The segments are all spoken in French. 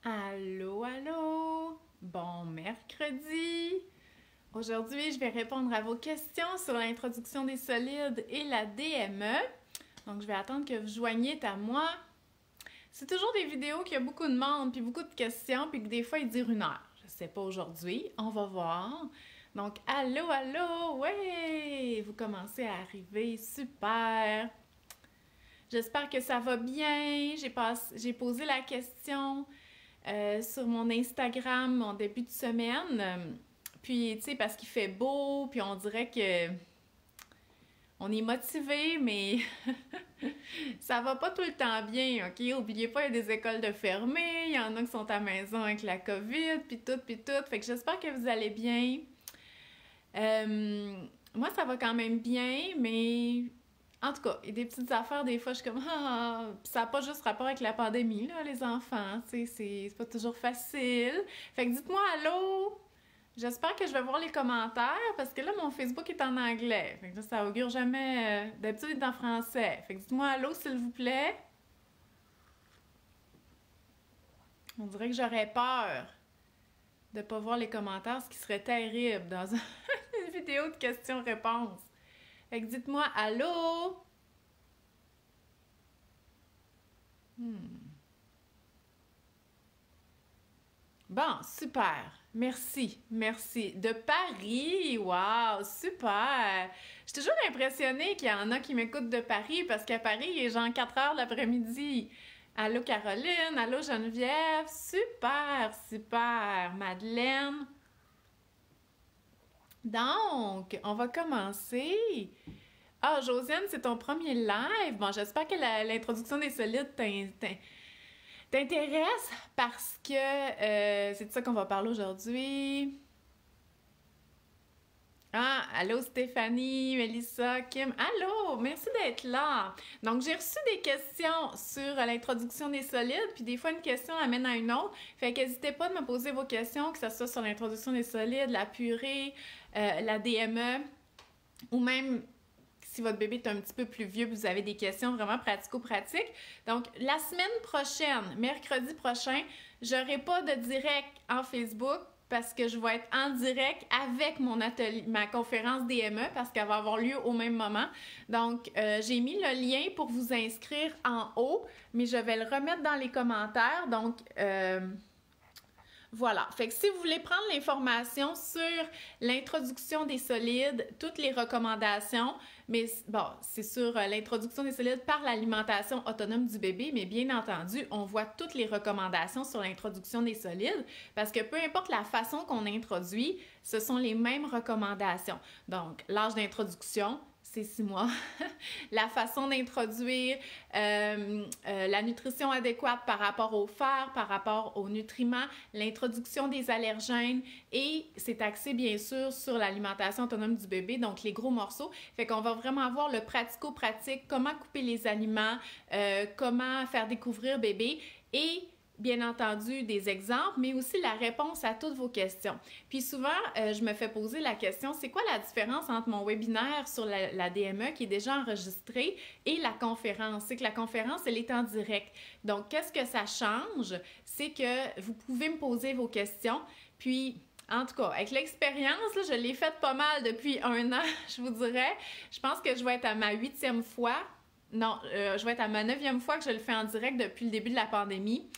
Allô, allô! Bon mercredi! Aujourd'hui, je vais répondre à vos questions sur l'introduction des solides et la DME. Donc, je vais attendre que vous joigniez à moi. C'est toujours des vidéos qui a beaucoup de monde, puis beaucoup de questions, puis que des fois, ils durent 1 heure. Je sais pas aujourd'hui, on va voir. Donc, allô, allô! Ouais! Vous commencez à arriver, super! J'espère que ça va bien. J'ai posé la question sur mon Instagram en début de semaine. Puis, tu sais, parce qu'il fait beau, puis on dirait que on est motivé, mais ça va pas tout le temps bien, OK? Oubliez pas, il y a des écoles de fermées, il y en a qui sont à la maison avec la COVID, puis tout, puis tout. Fait que j'espère que vous allez bien. Moi, ça va quand même bien, mais en tout cas, il y a des petites affaires, des fois, je suis comme, ah, puis ça n'a pas juste rapport avec la pandémie, là, les enfants, tu sais, c'est pas toujours facile. Fait que dites-moi allô! J'espère que je vais voir les commentaires, parce que là, mon Facebook est en anglais. Fait que là, ça augure jamais, d'habitude, il est en français. Fait que dites-moi allô, s'il vous plaît. On dirait que j'aurais peur de pas voir les commentaires, ce qui serait terrible dans une vidéo de questions-réponses. Fait que dites-moi allô! Bon, super. Merci, merci. De Paris, wow, super. Je suis toujours impressionnée qu'il y en a qui m'écoutent de Paris parce qu'à Paris, il est genre 4 heures l'après-midi. Allô Caroline, allô Geneviève, super, super. Madeleine. Donc, on va commencer. Ah, Josiane, c'est ton premier live. Bon, j'espère que l'introduction des solides t'intéresse parce que c'est de ça qu'on va parler aujourd'hui. Ah, allô Stéphanie, Mélissa, Kim. Allô, merci d'être là. Donc, j'ai reçu des questions sur l'introduction des solides, puis des fois, une question amène à une autre. Fait qu'hésitez pas de me poser vos questions, que ce soit sur l'introduction des solides, la purée, la DME, ou même si votre bébé est un petit peu plus vieux, vous avez des questions vraiment pratico-pratiques. Donc, la semaine prochaine, mercredi prochain, j'aurai pas de direct en Facebook parce que je vais être en direct avec mon atelier, ma conférence DME parce qu'elle va avoir lieu au même moment. Donc, j'ai mis le lien pour vous inscrire en haut, mais je vais le remettre dans les commentaires. Donc, voilà. Fait que si vous voulez prendre l'information sur l'introduction des solides, toutes les recommandations, mais bon, c'est sur l'introduction des solides par l'alimentation autonome du bébé, mais bien entendu, on voit toutes les recommandations sur l'introduction des solides parce que peu importe la façon qu'on introduit, ce sont les mêmes recommandations. Donc, l'âge d'introduction, c'est 6 mois. La façon d'introduire, la nutrition adéquate par rapport au fer, par rapport aux nutriments, l'introduction des allergènes et c'est axé bien sûr sur l'alimentation autonome du bébé, donc les gros morceaux. Fait qu'on va vraiment voir le pratico-pratique, comment couper les aliments, comment faire découvrir bébé et bien entendu des exemples, mais aussi la réponse à toutes vos questions. Puis souvent, je me fais poser la question, c'est quoi la différence entre mon webinaire sur la DME qui est déjà enregistré et la conférence? C'est que la conférence, elle est en direct. Donc, qu'est-ce que ça change? C'est que vous pouvez me poser vos questions, puis en tout cas, avec l'expérience, je l'ai faite pas mal depuis 1 an, je vous dirais. Je pense que je vais être à ma 8e fois. Non, je vais être à ma 9e fois que je le fais en direct depuis le début de la pandémie.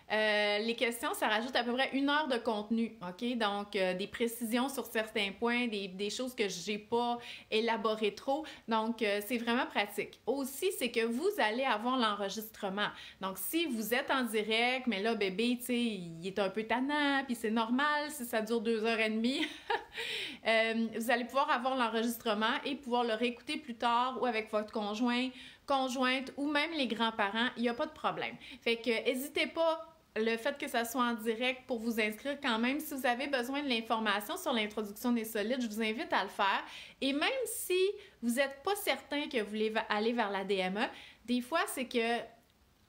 Les questions, ça rajoute à peu près 1 heure de contenu, OK? Donc, des précisions sur certains points, des choses que j'ai pas élaborées trop. Donc, c'est vraiment pratique. Aussi, c'est que vous allez avoir l'enregistrement. Donc, si vous êtes en direct, mais là, bébé, tu sais, il est un peu tannant, puis c'est normal si ça dure 2 h 30. Vous allez pouvoir avoir l'enregistrement et pouvoir le réécouter plus tard ou avec votre conjointe ou même les grands-parents, il n'y a pas de problème. Fait que n'hésitez pas le fait que ça soit en direct pour vous inscrire quand même. Si vous avez besoin de l'information sur l'introduction des solides, je vous invite à le faire. Et même si vous n'êtes pas certain que vous voulez aller vers la DME, des fois, c'est que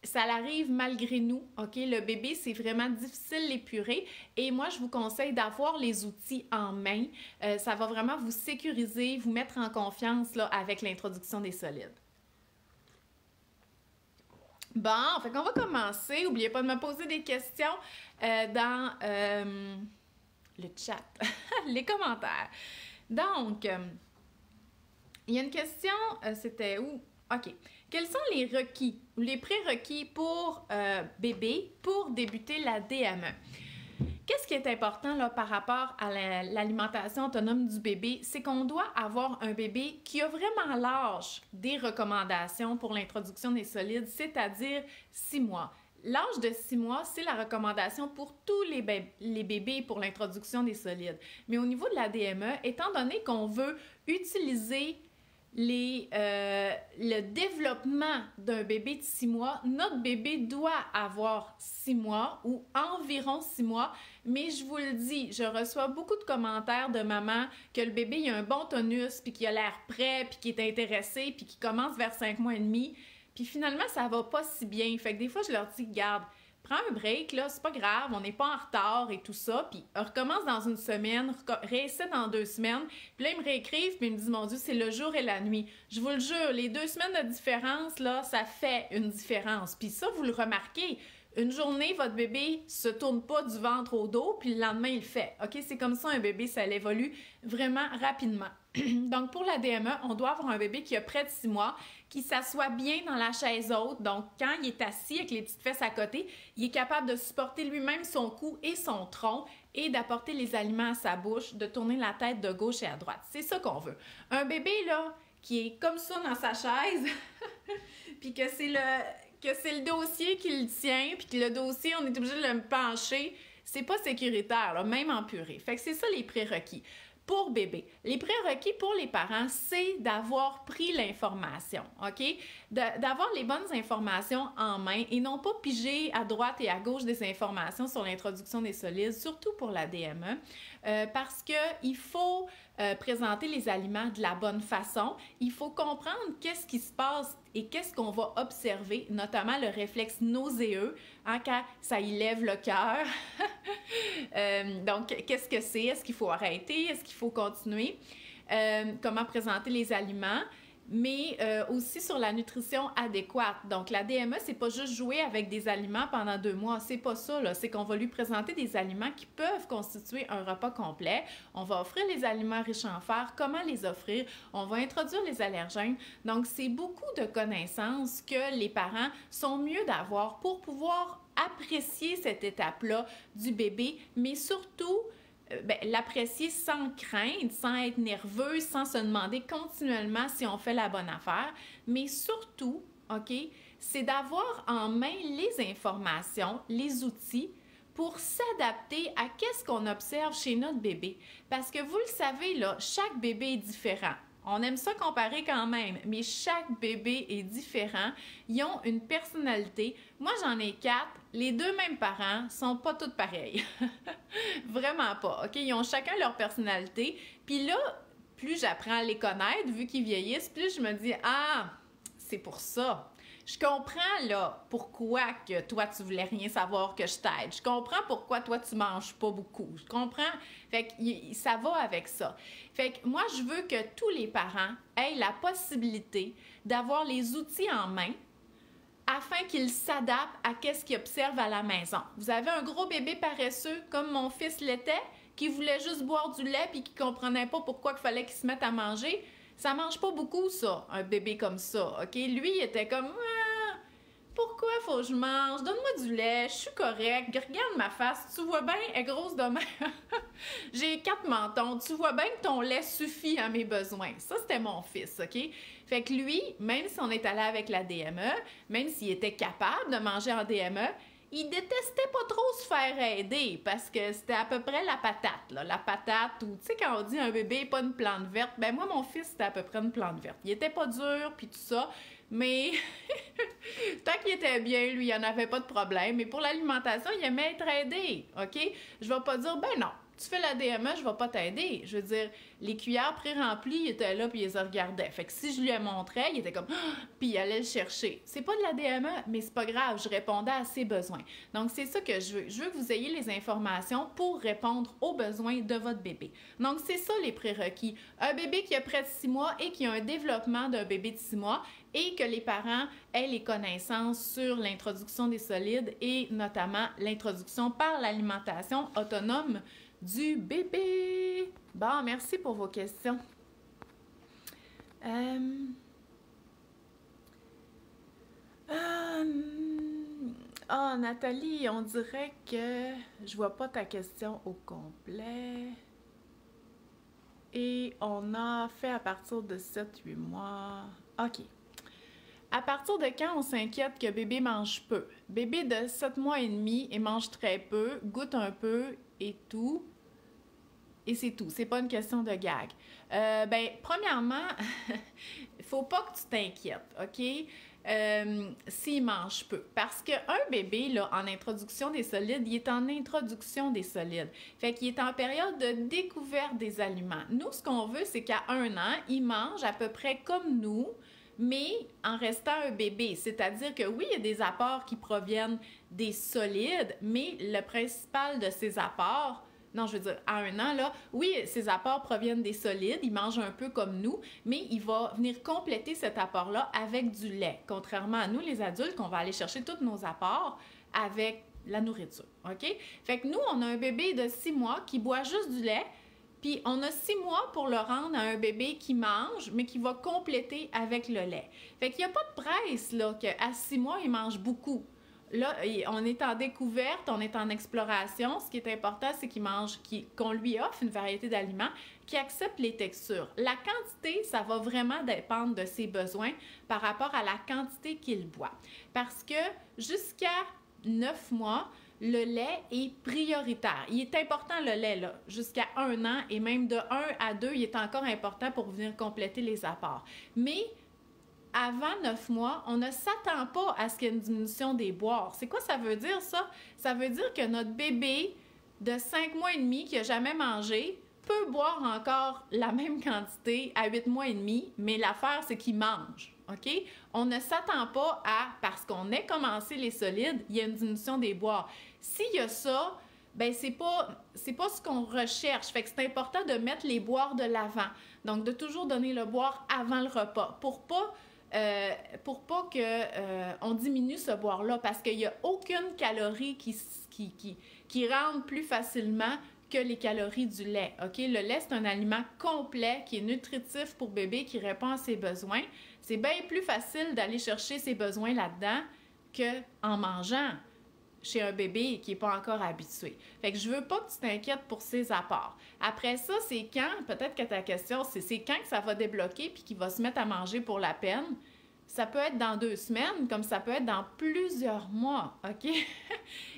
ça arrive malgré nous, OK? Le bébé, c'est vraiment difficile l'épurer et moi, je vous conseille d'avoir les outils en main. Ça va vraiment vous sécuriser, vous mettre en confiance là, avec l'introduction des solides. Bon, fait qu'on va commencer. N'oubliez pas de me poser des questions dans le chat, les commentaires. Donc, il y a une question, c'était où? OK. Quels sont les requis ou les prérequis pour bébé pour débuter la DME? Qu'est-ce qui est important là, par rapport à l'alimentation autonome du bébé? C'est qu'on doit avoir un bébé qui a vraiment l'âge des recommandations pour l'introduction des solides, c'est-à-dire 6 mois. L'âge de 6 mois, c'est la recommandation pour tous les bébés pour l'introduction des solides. Mais au niveau de la DME, étant donné qu'on veut utiliser le développement d'un bébé de 6 mois, notre bébé doit avoir 6 mois ou environ 6 mois, mais je vous le dis, je reçois beaucoup de commentaires de mamans que le bébé il a un bon tonus, puis qu'il a l'air prêt, puis qu'il est intéressé, puis qu'il commence vers 5 mois et demi, puis finalement ça va pas si bien. Fait que des fois je leur dis, garde, prends un break, là, c'est pas grave, on n'est pas en retard et tout ça, puis recommence dans une semaine, réessaie dans 2 semaines, puis là, ils me réécrivent, puis ils me disent, mon Dieu, c'est le jour et la nuit. Je vous le jure, les 2 semaines de différence, là, ça fait une différence. Puis ça, vous le remarquez, une journée, votre bébé se tourne pas du ventre au dos, puis le lendemain, il le fait. OK? C'est comme ça, un bébé, ça évolue vraiment rapidement. Donc, pour la DME, on doit avoir un bébé qui a près de 6 mois, qui s'assoit bien dans la chaise haute. Donc, quand il est assis avec les petites fesses à côté, il est capable de supporter lui-même son cou et son tronc et d'apporter les aliments à sa bouche, de tourner la tête de gauche et à droite. C'est ça qu'on veut. Un bébé, là, qui est comme ça dans sa chaise, puis que c'est le dossier qui le tient, puis que le dossier, on est obligé de le pencher, c'est pas sécuritaire, là, même en purée. Fait que c'est ça les prérequis. Pour bébé. Les prérequis pour les parents, c'est d'avoir pris l'information, OK? D'avoir les bonnes informations en main et non pas piger à droite et à gauche des informations sur l'introduction des solides, surtout pour la DME, parce qu'il faut présenter les aliments de la bonne façon. Il faut comprendre qu'est-ce qui se passe et qu'est-ce qu'on va observer, notamment le réflexe nauséeux, hein, quand ça y lève le cœur. Donc, qu'est-ce que c'est? Est-ce qu'il faut arrêter? Est-ce qu'il faut continuer? Comment présenter les aliments? Mais aussi sur la nutrition adéquate. Donc, la DME, c'est pas juste jouer avec des aliments pendant 2 mois. C'est pas ça, là. C'est qu'on va lui présenter des aliments qui peuvent constituer un repas complet. On va offrir les aliments riches en fer. Comment les offrir? On va introduire les allergènes. Donc, c'est beaucoup de connaissances que les parents sont mieux d'avoir pour pouvoir apprécier cette étape-là du bébé, mais surtout l'apprécier sans crainte, sans être nerveux, sans se demander continuellement si on fait la bonne affaire, mais surtout, OK, c'est d'avoir en main les informations, les outils pour s'adapter à qu'est-ce qu'on observe chez notre bébé. Parce que vous le savez, là, chaque bébé est différent. On aime ça comparer quand même, mais chaque bébé est différent. Ils ont une personnalité. Moi, j'en ai 4. Les 2 mêmes parents sont pas toutes pareilles. Vraiment pas, OK? Ils ont chacun leur personnalité. Puis là, plus j'apprends à les connaître, vu qu'ils vieillissent, plus je me dis, ah, c'est pour ça. Je comprends, là, pourquoi que toi, tu voulais rien savoir que je t'aide. Je comprends pourquoi toi, tu manges pas beaucoup. Je comprends. Fait que ça va avec ça. Fait que moi, je veux que tous les parents aient la possibilité d'avoir les outils en main afin qu'ils s'adaptent à ce qu'ils observent à la maison. Vous avez un gros bébé paresseux, comme mon fils l'était, qui voulait juste boire du lait puis qui comprenait pas pourquoi il fallait qu'il se mette à manger. Ça mange pas beaucoup, ça, un bébé comme ça, OK? Lui, il était comme... Ah, pourquoi faut que je mange? Donne-moi du lait, je suis correct. Regarde ma face, tu vois bien, elle est grosse de même. J'ai 4 mentons, tu vois bien que ton lait suffit à mes besoins. Ça, c'était mon fils, OK? Fait que lui, même si on est allé avec la DME, même s'il était capable de manger en DME, il détestait pas trop se faire aider parce que c'était à peu près la patate, là. La patate, ou tu sais, quand on dit un bébé pas une plante verte, ben moi, mon fils, c'était à peu près une plante verte. Il était pas dur, puis tout ça, mais tant qu'il était bien, lui, il n'y en avait pas de problème. Mais pour l'alimentation, il aimait être aidé, OK? Je vais pas dire, ben non, Tu fais la DME, je vais pas t'aider. Je veux dire, les cuillères pré-remplies, ils étaient là puis ils les regardaient. Fait que si je lui montrais, il était comme puis il allait le chercher. C'est pas de la DME, mais c'est pas grave, je répondais à ses besoins. Donc c'est ça que je veux. Je veux que vous ayez les informations pour répondre aux besoins de votre bébé. Donc c'est ça les prérequis. Un bébé qui a près de 6 mois et qui a un développement d'un bébé de 6 mois et que les parents aient les connaissances sur l'introduction des solides et notamment l'introduction par l'alimentation autonome du bébé. Bon, merci pour vos questions. Nathalie, on dirait que je vois pas ta question au complet. Et on a fait à partir de 7-8 mois. OK. À partir de quand on s'inquiète que bébé mange peu? Bébé de 7 mois et demi et mange très peu, goûte un peu et tout. Et c'est tout. C'est pas une question de gag. Premièrement, il faut pas que tu t'inquiètes, OK? S'il mange peu. Parce qu'un bébé, là, en introduction des solides, il est en introduction des solides. Fait qu'il est en période de découverte des aliments. Nous, ce qu'on veut, c'est qu'à 1 an, il mange à peu près comme nous, mais en restant un bébé. C'est-à-dire que oui, il y a des apports qui proviennent des solides, mais le principal de ces apports, non, je veux dire, à 1 an, là, oui, ces apports proviennent des solides, il mange un peu comme nous, mais il va venir compléter cet apport-là avec du lait. Contrairement à nous, les adultes, qu'on va aller chercher tous nos apports avec la nourriture, OK? Fait que nous, on a un bébé de 6 mois qui boit juste du lait, puis on a 6 mois pour le rendre à un bébé qui mange, mais qui va compléter avec le lait. Fait qu'il n'y a pas de presse, là, qu'à 6 mois, il mange beaucoup. Là, on est en découverte, on est en exploration. Ce qui est important, c'est qu'on lui offre une variété d'aliments qui acceptent les textures. La quantité, ça va vraiment dépendre de ses besoins par rapport à la quantité qu'il boit. Parce que jusqu'à 9 mois, le lait est prioritaire. Il est important, le lait, là, jusqu'à 1 an et même de 1 à 2, il est encore important pour venir compléter les apports. Mais avant 9 mois, on ne s'attend pas à ce qu'il y ait une diminution des boires. C'est quoi ça veut dire, ça? Ça veut dire que notre bébé de 5 mois et demi qui n'a jamais mangé peut boire encore la même quantité à 8 mois et demi, mais l'affaire, c'est qu'il mange. OK? On ne s'attend pas à, parce qu'on ait commencé les solides, il y a une diminution des boires. S'il y a ça, ben c'est pas ce qu'on recherche. Fait que c'est important de mettre les boires de l'avant. Donc, de toujours donner le boire avant le repas pour pas qu'on diminue ce boire-là, parce qu'il n'y a aucune calorie qui rentre plus facilement que les calories du lait. OK? Le lait, c'est un aliment complet qui est nutritif pour bébé, qui répond à ses besoins. C'est bien plus facile d'aller chercher ses besoins là-dedans qu'en mangeant chez un bébé qui n'est pas encore habitué. Fait que je veux pas que tu t'inquiètes pour ses apports. Après ça, c'est quand, peut-être que ta question, c'est quand que ça va débloquer puis qu'il va se mettre à manger pour la peine. Ça peut être dans 2 semaines, comme ça peut être dans plusieurs mois, OK?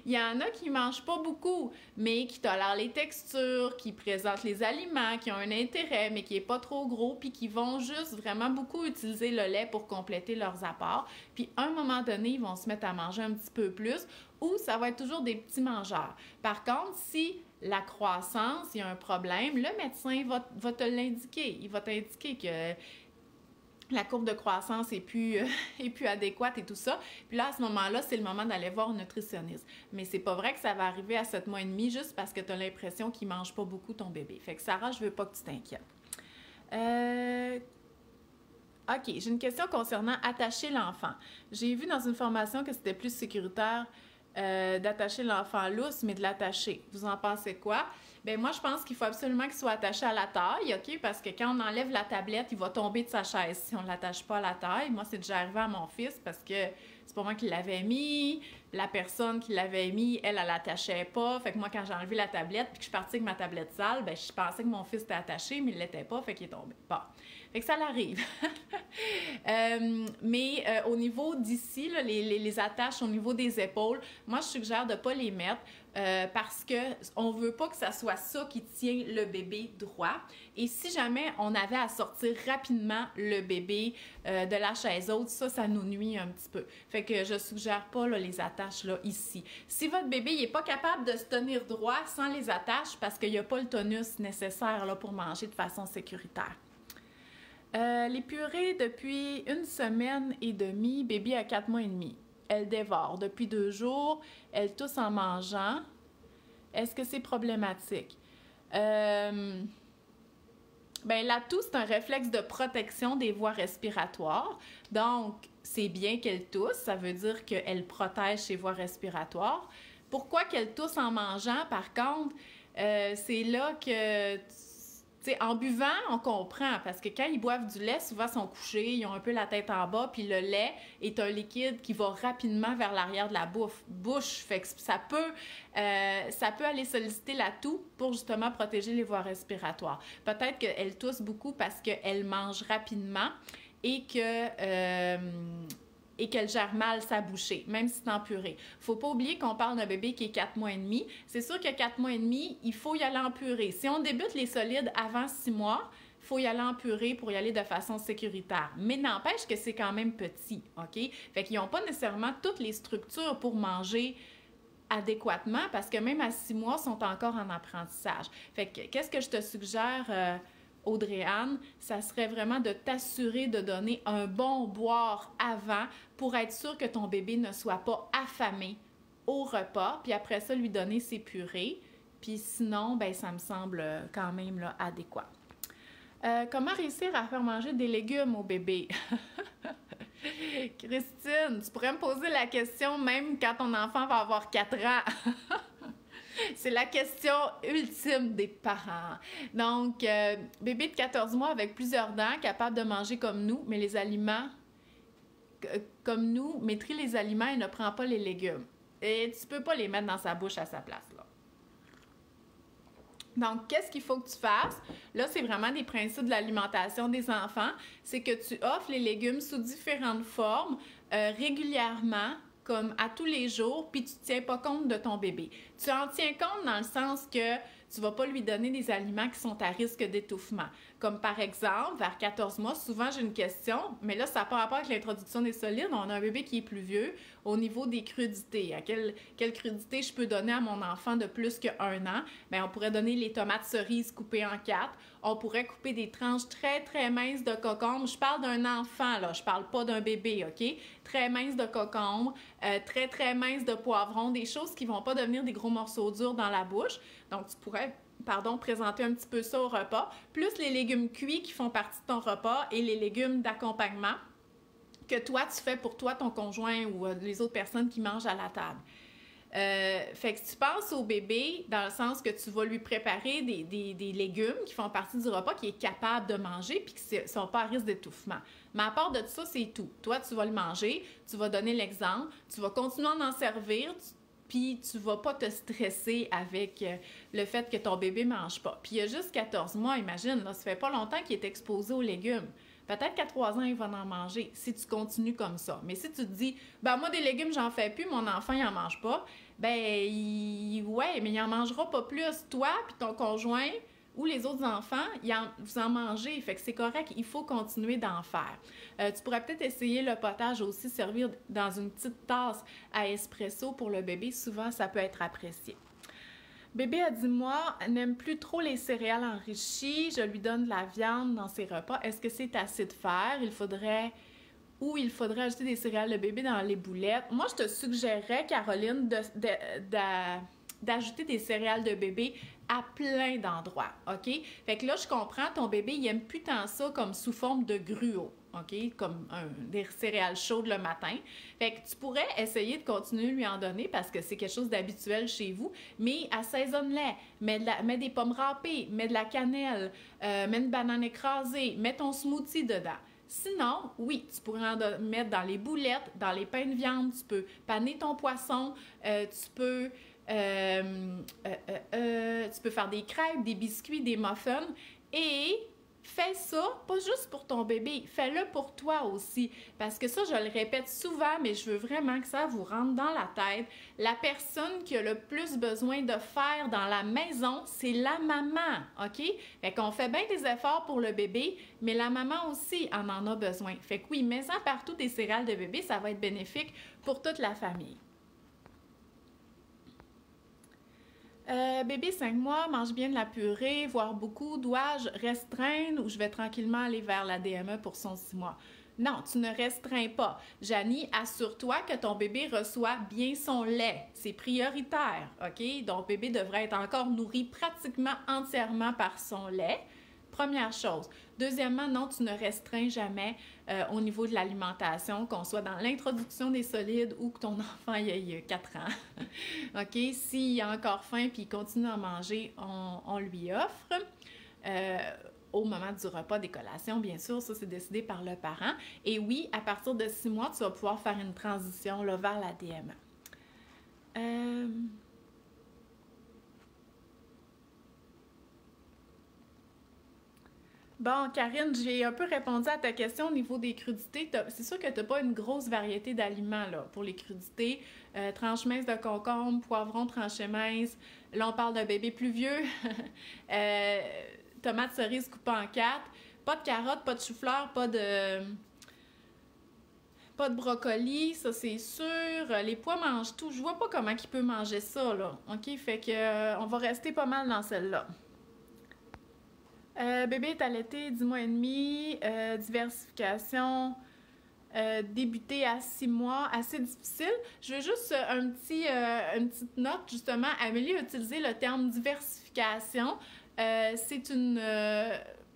Il y en a qui ne mangent pas beaucoup, mais qui tolèrent les textures, qui présentent les aliments, qui ont un intérêt, mais qui n'est pas trop gros, puis qui vont juste vraiment beaucoup utiliser le lait pour compléter leurs apports. Puis, à un moment donné, ils vont se mettre à manger un petit peu plus, ou ça va être toujours des petits mangeurs. Par contre, si la croissance, il y a un problème, le médecin va te l'indiquer. Il va t'indiquer que la courbe de croissance est plus adéquate et tout ça. Puis là, à ce moment-là, c'est le moment d'aller voir un nutritionniste. Mais c'est pas vrai que ça va arriver à 7 mois et demi juste parce que tu as l'impression qu'il mange pas beaucoup ton bébé. Fait que Sarah, je veux pas que tu t'inquiètes. OK, j'ai une question concernant attacher l'enfant. J'ai vu dans une formation que c'était plus sécuritaire d'attacher l'enfant lousse, mais de l'attacher. Vous en pensez quoi? Bien, moi, je pense qu'il faut absolument qu'il soit attaché à la taille, OK? Parce que quand on enlève la tablette, il va tomber de sa chaise si on ne l'attache pas à la taille. Moi, c'est déjà arrivé à mon fils parce que c'est pas moi qui l'avais mis. La personne qui l'avait mis, elle l'attachait pas. Fait que moi, quand j'ai enlevé la tablette puis que je suis partie avec ma tablette sale, bien, je pensais que mon fils était attaché, mais il l'était pas, fait qu'il est tombé. Bon. Fait que ça l'arrive. Mais au niveau d'ici, là, les attaches au niveau des épaules, moi, je suggère de ne pas les mettre parce qu'on ne veut pas que ça soit ça qui tient le bébé droit. Et si jamais on avait à sortir rapidement le bébé de la chaise haute, ça nous nuit un petit peu. Fait que je suggère pas là, les attaches là, ici. Si votre bébé n'est pas capable de se tenir droit sans les attaches parce qu'il n'y a pas le tonus nécessaire là, pour manger de façon sécuritaire. Les purées depuis 1 semaine et demie, bébé a 4 mois et demi. Elle dévore depuis 2 jours, elle tousse en mangeant. Est-ce que c'est problématique? Ben, la toux, c'est un réflexe de protection des voies respiratoires. Donc, c'est bien qu'elle tousse, ça veut dire qu'elle protège ses voies respiratoires. Pourquoi qu'elle tousse en mangeant, par contre, c'est là que... en buvant, on comprend, parce que quand ils boivent du lait, souvent ils sont couchés, ils ont un peu la tête en bas, puis le lait est un liquide qui va rapidement vers l'arrière de la bouche. Fait que ça peut aller solliciter la toux pour justement protéger les voies respiratoires. Peut-être qu'elle tousse beaucoup parce qu'elle mange rapidement et qu'elle gère mal sa bouchée, même si c'est en purée. Faut pas oublier qu'on parle d'un bébé qui est 4 mois et demi. C'est sûr que 4 mois et demi, il faut y aller en purée. Si on débute les solides avant 6 mois, il faut y aller en purée pour y aller de façon sécuritaire. Mais n'empêche que c'est quand même petit, OK? Fait qu'ils n'ont pas nécessairement toutes les structures pour manger adéquatement parce que même à 6 mois, ils sont encore en apprentissage. Fait que qu'est-ce que je te suggère... Audrey-Anne, ça serait vraiment de t'assurer de donner un bon boire avant pour être sûr que ton bébé ne soit pas affamé au repas, puis après ça, lui donner ses purées. Puis sinon, ben ça me semble quand même là, adéquat. Comment réussir à faire manger des légumes au bébé? Christine, tu pourrais me poser la question même quand ton enfant va avoir 4 ans. C'est la question ultime des parents. Donc, bébé de 14 mois avec plusieurs dents, capable de manger comme nous, mais les aliments, comme nous, maîtrise les aliments et ne prend pas les légumes. Et tu peux pas les mettre dans sa bouche à sa place, là. Donc, qu'est-ce qu'il faut que tu fasses? Là, c'est vraiment des principes de l'alimentation des enfants. C'est que tu offres les légumes sous différentes formes, régulièrement, comme à tous les jours, puis tu ne tiens pas compte de ton bébé. Tu en tiens compte dans le sens que tu ne vas pas lui donner des aliments qui sont à risque d'étouffement. Comme par exemple, vers 14 mois, souvent j'ai une question, mais là, ça n'a pas rapport avec l'introduction des solides. On a un bébé qui est plus vieux au niveau des crudités. À quelle crudité je peux donner à mon enfant de plus qu'1 an? Bien, on pourrait donner les tomates cerises coupées en 4. On pourrait couper des tranches très, très minces de concombre. Je parle d'un enfant, là. Je parle pas d'un bébé, OK? Très minces de concombre, très, très minces de poivrons, des choses qui vont pas devenir des gros morceaux durs dans la bouche. Donc, tu pourrais, présenter un petit peu ça au repas, plus les légumes cuits qui font partie de ton repas et les légumes d'accompagnement que toi, tu fais pour toi, ton conjoint ou les autres personnes qui mangent à la table. Fait que tu penses au bébé dans le sens que tu vas lui préparer des légumes qui font partie du repas qu'il est capable de manger puis qui ne sont pas à risque d'étouffement. Mais à part de ça, c'est tout. Toi, tu vas le manger, tu vas donner l'exemple, tu vas continuer à en servir, puis tu vas pas te stresser avec le fait que ton bébé mange pas. Puis il y a juste 14 mois, imagine, là, ça fait pas longtemps qu'il est exposé aux légumes. Peut-être qu'à 3 ans, il va en manger si tu continues comme ça. Mais si tu te dis, ben moi, des légumes, j'en fais plus, mon enfant, il en mange pas, ben, ouais, mais il en mangera pas plus. Toi, puis ton conjoint ou les autres enfants, vous en mangez. Fait que c'est correct, il faut continuer d'en faire. Tu pourrais peut-être essayer le potage aussi, servir dans une petite tasse à espresso pour le bébé. Souvent, ça peut être apprécié. Bébé a 10 mois, n'aime plus trop les céréales enrichies. Je lui donne de la viande dans ses repas. Est-ce que c'est assez de faire? Il faudrait ajouter des céréales de bébé dans les boulettes. Moi, je te suggérerais, Caroline, d'ajouter des céréales de bébé à plein d'endroits, OK? Fait que là, je comprends, ton bébé, il aime plus tant ça comme sous forme de gruau, OK? Comme des céréales chaudes le matin. Fait que tu pourrais essayer de continuer à lui en donner parce que c'est quelque chose d'habituel chez vous, mais assaisonne-les. Mets des pommes râpées, mets de la cannelle, mets une banane écrasée, mets ton smoothie dedans. Sinon, oui, tu pourrais en mettre dans les boulettes, dans les pains de viande, tu peux paner ton poisson, tu peux faire des crêpes, des biscuits, des muffins et fais ça, pas juste pour ton bébé, fais-le pour toi aussi. Parce que ça, je le répète souvent, mais je veux vraiment que ça vous rentre dans la tête. La personne qui a le plus besoin de faire dans la maison, c'est la maman, OK? Fait qu'on fait bien des efforts pour le bébé, mais la maman aussi en a besoin. Fait que oui, mets-en partout des céréales de bébé, ça va être bénéfique pour toute la famille. Bébé 5 mois, mange bien de la purée, voire beaucoup. Dois-je restreindre ou je vais tranquillement aller vers la DME pour son 6 mois? Non, tu ne restreins pas. Janie, assure-toi que ton bébé reçoit bien son lait. C'est prioritaire, OK? Donc, bébé devrait être encore nourri pratiquement entièrement par son lait. Première chose. Deuxièmement, non, tu ne restreins jamais au niveau de l'alimentation, qu'on soit dans l'introduction des solides ou que ton enfant ait 4 ans. OK? S'il a encore faim et il continue à manger, on lui offre. Au moment du repas des collations, bien sûr, ça c'est décidé par le parent. Et oui, à partir de 6 mois, tu vas pouvoir faire une transition là, vers la DME. Bon, Karine, j'ai un peu répondu à ta question au niveau des crudités. C'est sûr que tu n'as pas une grosse variété d'aliments là, pour les crudités. Tranche mince de concombre, poivron tranché mince. Là, on parle d'un bébé plus vieux. Tomates cerises coupées en 4. Pas de carottes, pas de chou-fleur, pas de brocoli, ça c'est sûr. Les pois mangent tout. Je vois pas comment il peut manger ça, là. OK? Fait que on va rester pas mal dans celle-là. Bébé est allaité 10 mois et demi, diversification, débuter à 6 mois, assez difficile. Je veux juste une petite note, justement. Amélie a utilisé le terme diversification. C'est une...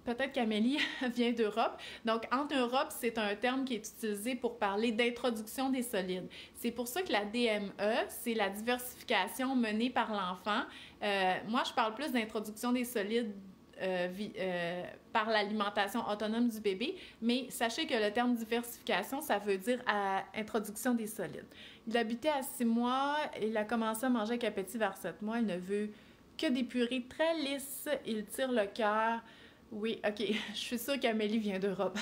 Peut-être qu'Amélie vient d'Europe. Donc, en Europe, c'est un terme qui est utilisé pour parler d'introduction des solides. C'est pour ça que la DME, c'est la diversification menée par l'enfant. Moi, je parle plus d'introduction des solides par l'alimentation autonome du bébé, mais sachez que le terme diversification, ça veut dire introduction des solides. Il habitait à 6 mois, il a commencé à manger avec appétit vers 7 mois, il ne veut que des purées très lisses, il tire le cœur. Oui, OK, je suis sûre qu'Amélie vient d'Europe.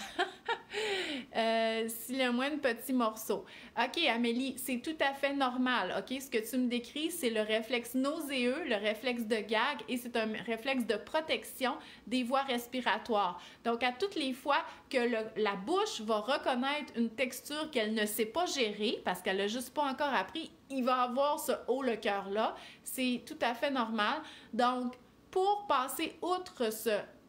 S'il y a moins de petits morceaux. OK, Amélie, c'est tout à fait normal. OK, ce que tu me décris, c'est le réflexe nauséeux, le réflexe de gag et c'est un réflexe de protection des voies respiratoires. Donc, à toutes les fois que la bouche va reconnaître une texture qu'elle ne sait pas gérer parce qu'elle n'a juste pas encore appris, il va avoir ce haut le cœur-là. C'est tout à fait normal. Donc, pour passer outre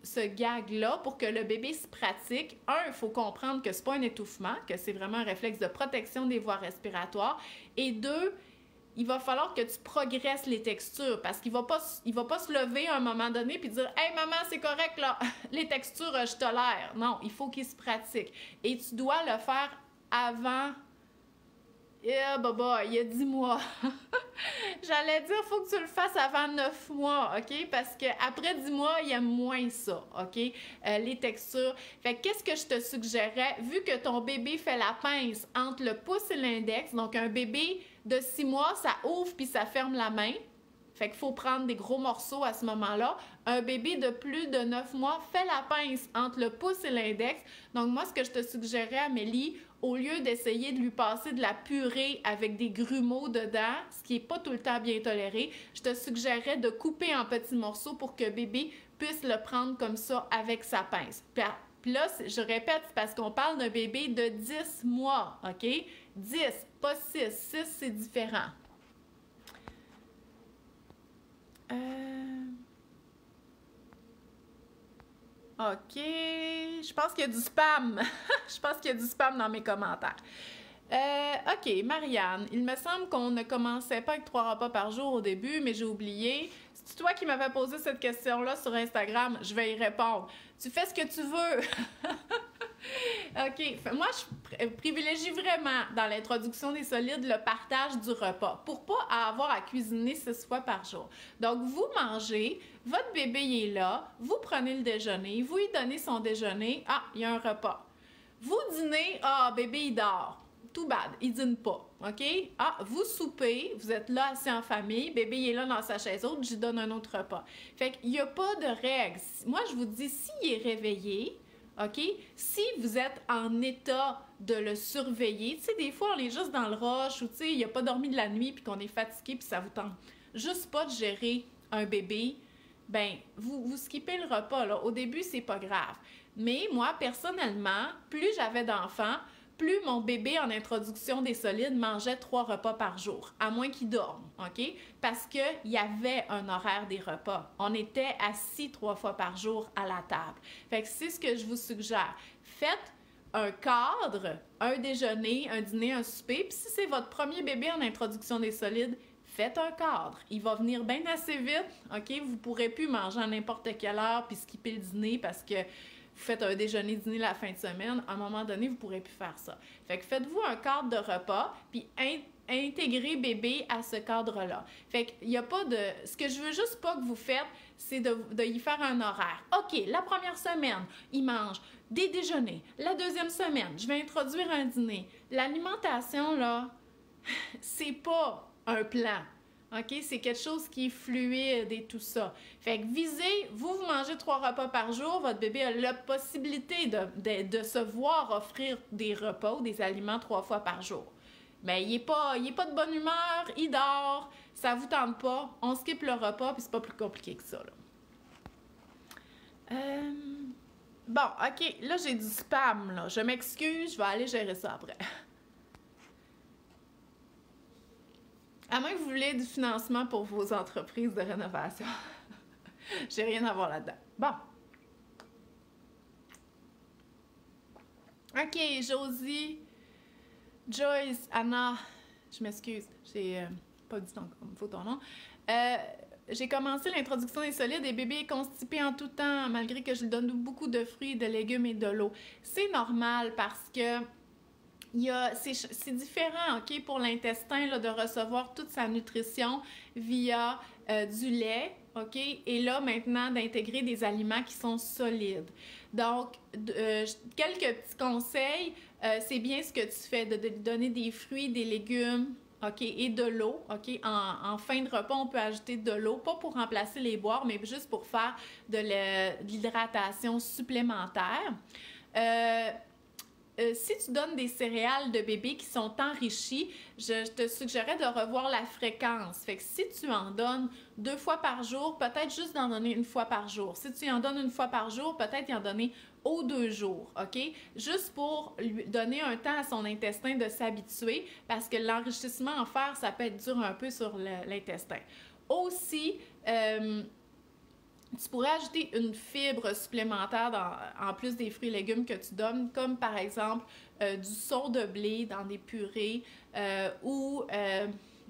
ce gag-là, pour que le bébé se pratique, il faut comprendre que c'est pas un étouffement, que c'est vraiment un réflexe de protection des voies respiratoires. Et 2, il va falloir que tu progresses les textures parce qu'il va pas se lever à un moment donné puis dire « Hey maman, c'est correct là, les textures, je tolère. » Non, il faut qu'il se pratique. Et tu dois le faire avant... il y a 10 mois. J'allais dire, il faut que tu le fasses avant 9 mois, OK? Parce qu'après 10 mois, il aime moins ça, OK? Les textures. Fait que qu'est-ce que je te suggérais? Vu que ton bébé fait la pince entre le pouce et l'index, donc un bébé de 6 mois, ça ouvre puis ça ferme la main. Fait qu'il faut prendre des gros morceaux à ce moment-là. Un bébé de plus de 9 mois fait la pince entre le pouce et l'index. Donc, moi, ce que je te suggérais, Amélie, au lieu d'essayer de lui passer de la purée avec des grumeaux dedans, ce qui n'est pas tout le temps bien toléré, je te suggérerais de couper en petits morceaux pour que bébé puisse le prendre comme ça avec sa pince. Puis là, je répète, c'est parce qu'on parle d'un bébé de 10 mois, OK? 10, pas 6. 6, c'est différent. OK. Je pense qu'il y a du spam. Je pense qu'il y a du spam dans mes commentaires. OK, Marianne, il me semble qu'on ne commençait pas avec 3 repas par jour au début, mais j'ai oublié. C'est toi qui m'avais posé cette question-là sur Instagram. Je vais y répondre. Tu fais ce que tu veux. OK. Moi, je privilégie vraiment, dans l'introduction des solides, le partage du repas pour pas avoir à cuisiner 6 fois par jour. Donc, vous mangez, votre bébé il est là, vous prenez le déjeuner, vous lui donnez son déjeuner, il y a un repas. Vous dînez, bébé il dort. tout bad, il dîne pas, OK? Ah, vous soupez, vous êtes là assis en famille, bébé il est là dans sa chaise haute, je lui donne un autre repas. Fait qu'il n'y a pas de règle. Moi, je vous dis, s'il est réveillé, OK? Si vous êtes en état de le surveiller, tu sais, des fois, on est juste dans le rush ou, tu sais, il n'a pas dormi de la nuit puis qu'on est fatigué puis ça vous tente juste pas de gérer un bébé, ben vous skippez le repas, là. Au début, c'est pas grave. Mais moi, personnellement, plus j'avais d'enfants, plus mon bébé en introduction des solides mangeait 3 repas par jour, à moins qu'il dorme, OK? Parce qu'il y avait un horaire des repas. On était assis 3 fois par jour à la table. Fait que c'est ce que je vous suggère. Faites un cadre, un déjeuner, un dîner, un souper. Puis si c'est votre premier bébé en introduction des solides, faites un cadre. Il va venir bien assez vite, OK? Vous ne pourrez plus manger à n'importe quelle heure puis skipper le dîner parce que vous faites un déjeuner-dîner la fin de semaine. À un moment donné, vous ne pourrez plus faire ça. Fait que faites-vous un cadre de repas puis intégrez bébé à ce cadre-là. Fait qu'il n'y a pas de... Ce que je veux juste pas que vous faites, c'est de y faire un horaire. OK, la première semaine, il mange des déjeuners. La deuxième semaine, je vais introduire un dîner. L'alimentation, là, c'est pas un plan. OK? C'est quelque chose qui est fluide et tout ça. Fait que visez, vous mangez 3 repas par jour, votre bébé a la possibilité de se voir offrir des repas ou des aliments 3 fois par jour. Mais il est pas de bonne humeur, il dort, ça vous tente pas, on skip le repas, puis c'est pas plus compliqué que ça, là. Bon, OK, là, j'ai du spam, là. Je m'excuse, je vais aller gérer ça après. À moins que vous voulez du financement pour vos entreprises de rénovation. J'ai rien à voir là-dedans. Bon. OK, Josie, Joyce, Anna, je m'excuse, j'ai pas dit ton nom. J'ai commencé l'introduction des solides et bébé est constipé en tout temps, malgré que je lui donne beaucoup de fruits, de légumes et de l'eau. C'est normal parce que c'est différent, OK, pour l'intestin là, de recevoir toute sa nutrition via du lait, OK, et là, maintenant, d'intégrer des aliments qui sont solides. Donc, quelques petits conseils, c'est bien ce que tu fais, de donner des fruits, des légumes, OK, et de l'eau, OK. En fin de repas, on peut ajouter de l'eau, pas pour remplacer les boires, mais juste pour faire de l'hydratation supplémentaire. Si tu donnes des céréales de bébé qui sont enrichies, je te suggérerais de revoir la fréquence. Fait que si tu en donnes 2 fois par jour, peut-être juste d'en donner 1 fois par jour. Si tu en donnes 1 fois par jour, peut-être y en donner aux 2 jours, OK? Juste pour lui donner un temps à son intestin de s'habituer, parce que l'enrichissement en fer, ça peut être dur un peu sur l'intestin. Aussi, tu pourrais ajouter une fibre supplémentaire en plus des fruits et légumes que tu donnes, comme par exemple du son de blé dans des purées ou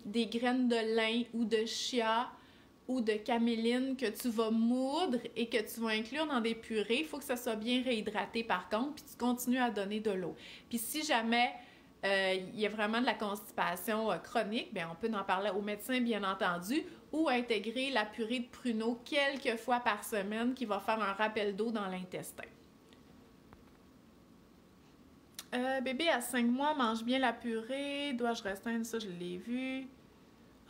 des graines de lin ou de chia ou de caméline que tu vas moudre et que tu vas inclure dans des purées. Il faut que ça soit bien réhydraté par contre, puis tu continues à donner de l'eau. Puis si jamais il y a vraiment de la constipation chronique, bien, on peut en parler au médecin, bien entendu, ou intégrer la purée de pruneaux quelques fois par semaine qui va faire un rappel d'eau dans l'intestin. Bébé à 5 mois mange bien la purée. Dois-je restreindre ça? Je l'ai vu.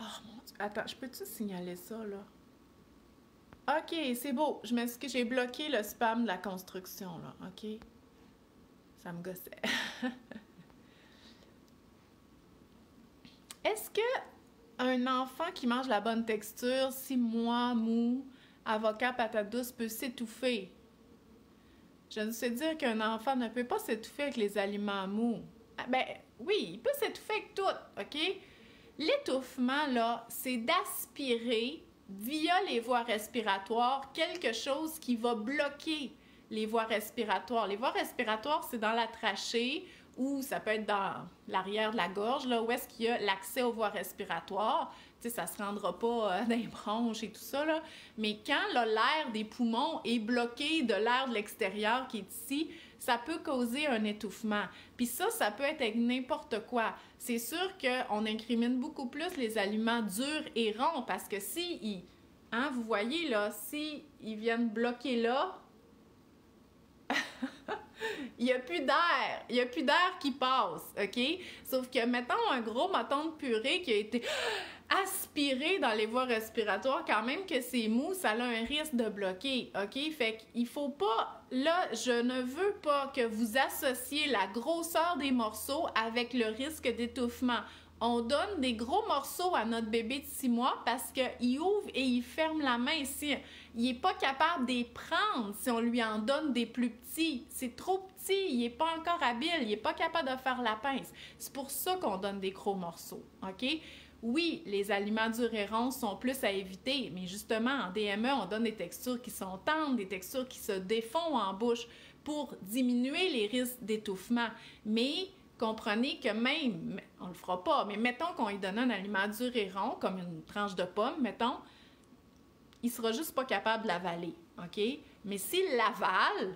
Oh mon Dieu. Attends, je peux-tu signaler ça, là? OK, c'est beau. Je m'excuse, j'ai bloqué le spam de la construction, là. OK? Ça me gossait. Est-ce que un enfant qui mange la bonne texture, 6 mois, mou, avocat, patate douce, peut s'étouffer? Je ne sais dire qu'un enfant ne peut pas s'étouffer avec les aliments mous. Ben oui, il peut s'étouffer avec tout, OK? L'étouffement, là, c'est d'aspirer via les voies respiratoires quelque chose qui va bloquer les voies respiratoires. Les voies respiratoires, c'est dans la trachée ou ça peut être dans l'arrière de la gorge, là, où est-ce qu'il y a l'accès aux voies respiratoires. Tu sais, ça ne se rendra pas dans les bronches et tout ça, là. Mais quand l'air des poumons est bloqué de l'air de l'extérieur qui est ici, ça peut causer un étouffement. Puis ça peut être avec n'importe quoi. C'est sûr qu'on incrimine beaucoup plus les aliments durs et ronds parce que si vous voyez, là, si ils viennent bloquer là, Il n'y a plus d'air. Il n'y a plus d'air qui passe, OK? Sauf que, mettons, un gros bâton de purée qui a été aspiré dans les voies respiratoires, quand même que c'est mou, ça a un risque de bloquer, OK? Fait qu'il faut pas... Là, je ne veux pas que vous associez la grosseur des morceaux avec le risque d'étouffement. On donne des gros morceaux à notre bébé de 6 mois parce qu'il ouvre et il ferme la main ici. Il n'est pas capable de les prendre si on lui en donne des plus petits. C'est trop petit, il n'est pas encore habile, il n'est pas capable de faire la pince. C'est pour ça qu'on donne des gros morceaux, OK? Oui, les aliments durs et ronds sont plus à éviter, mais justement, en DME, on donne des textures qui sont tendres, des textures qui se défont en bouche pour diminuer les risques d'étouffement. Mais comprenez que même, on le fera pas, mais mettons qu'on lui donne un aliment dur et rond, comme une tranche de pomme, mettons, il sera juste pas capable de l'avaler, OK? Mais s'il l'avale,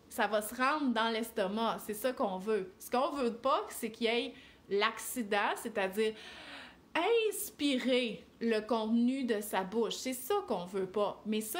ça va se rendre dans l'estomac. C'est ça qu'on veut. Ce qu'on veut pas, c'est qu'il y ait l'accident, c'est-à-dire inspirer le contenu de sa bouche. C'est ça qu'on veut pas. Mais ça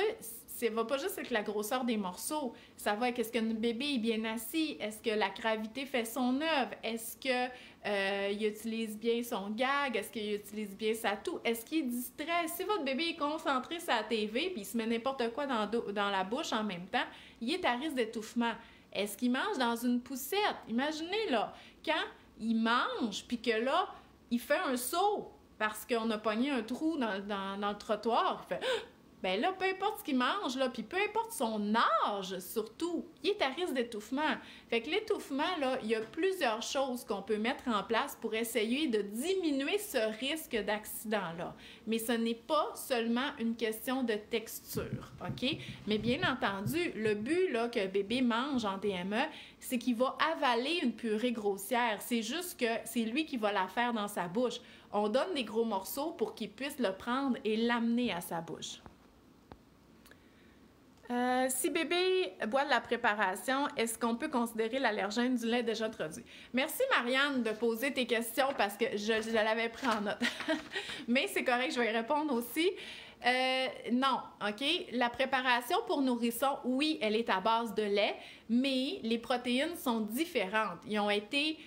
va pas juste avec la grosseur des morceaux. Ça va avec est-ce que notre bébé est bien assis? Est-ce que la gravité fait son œuvre? Est-ce qu'il utilise bien son gag? Est-ce qu'il utilise bien sa toux? Est-ce qu'il est distrait? Si votre bébé est concentré sur la TV puis il se met n'importe quoi dans la bouche en même temps, il est à risque d'étouffement. Est-ce qu'il mange dans une poussette? Imaginez, là, quand il mange puis que là, il fait un saut parce qu'on a pogné un trou dans le trottoir. Il fait ben là, peu importe ce qu'il mange, là, puis peu importe son âge, surtout, il est à risque d'étouffement. Fait que l'étouffement, là, il y a plusieurs choses qu'on peut mettre en place pour essayer de diminuer ce risque d'accident-là. Mais ce n'est pas seulement une question de texture, OK? Mais bien entendu, le but, là, que bébé mange en DME, c'est qu'il va avaler une purée grossière. C'est juste que c'est lui qui va la faire dans sa bouche. On donne des gros morceaux pour qu'il puisse le prendre et l'amener à sa bouche. Si bébé boit de la préparation, est-ce qu'on peut considérer l'allergène du lait déjà introduit? Merci Marianne de poser tes questions parce que je l'avais pris en note. Mais c'est correct, je vais y répondre aussi. Non, OK? La préparation pour nourrissons, oui, elle est à base de lait, mais les protéines sont différentes. Ils ont été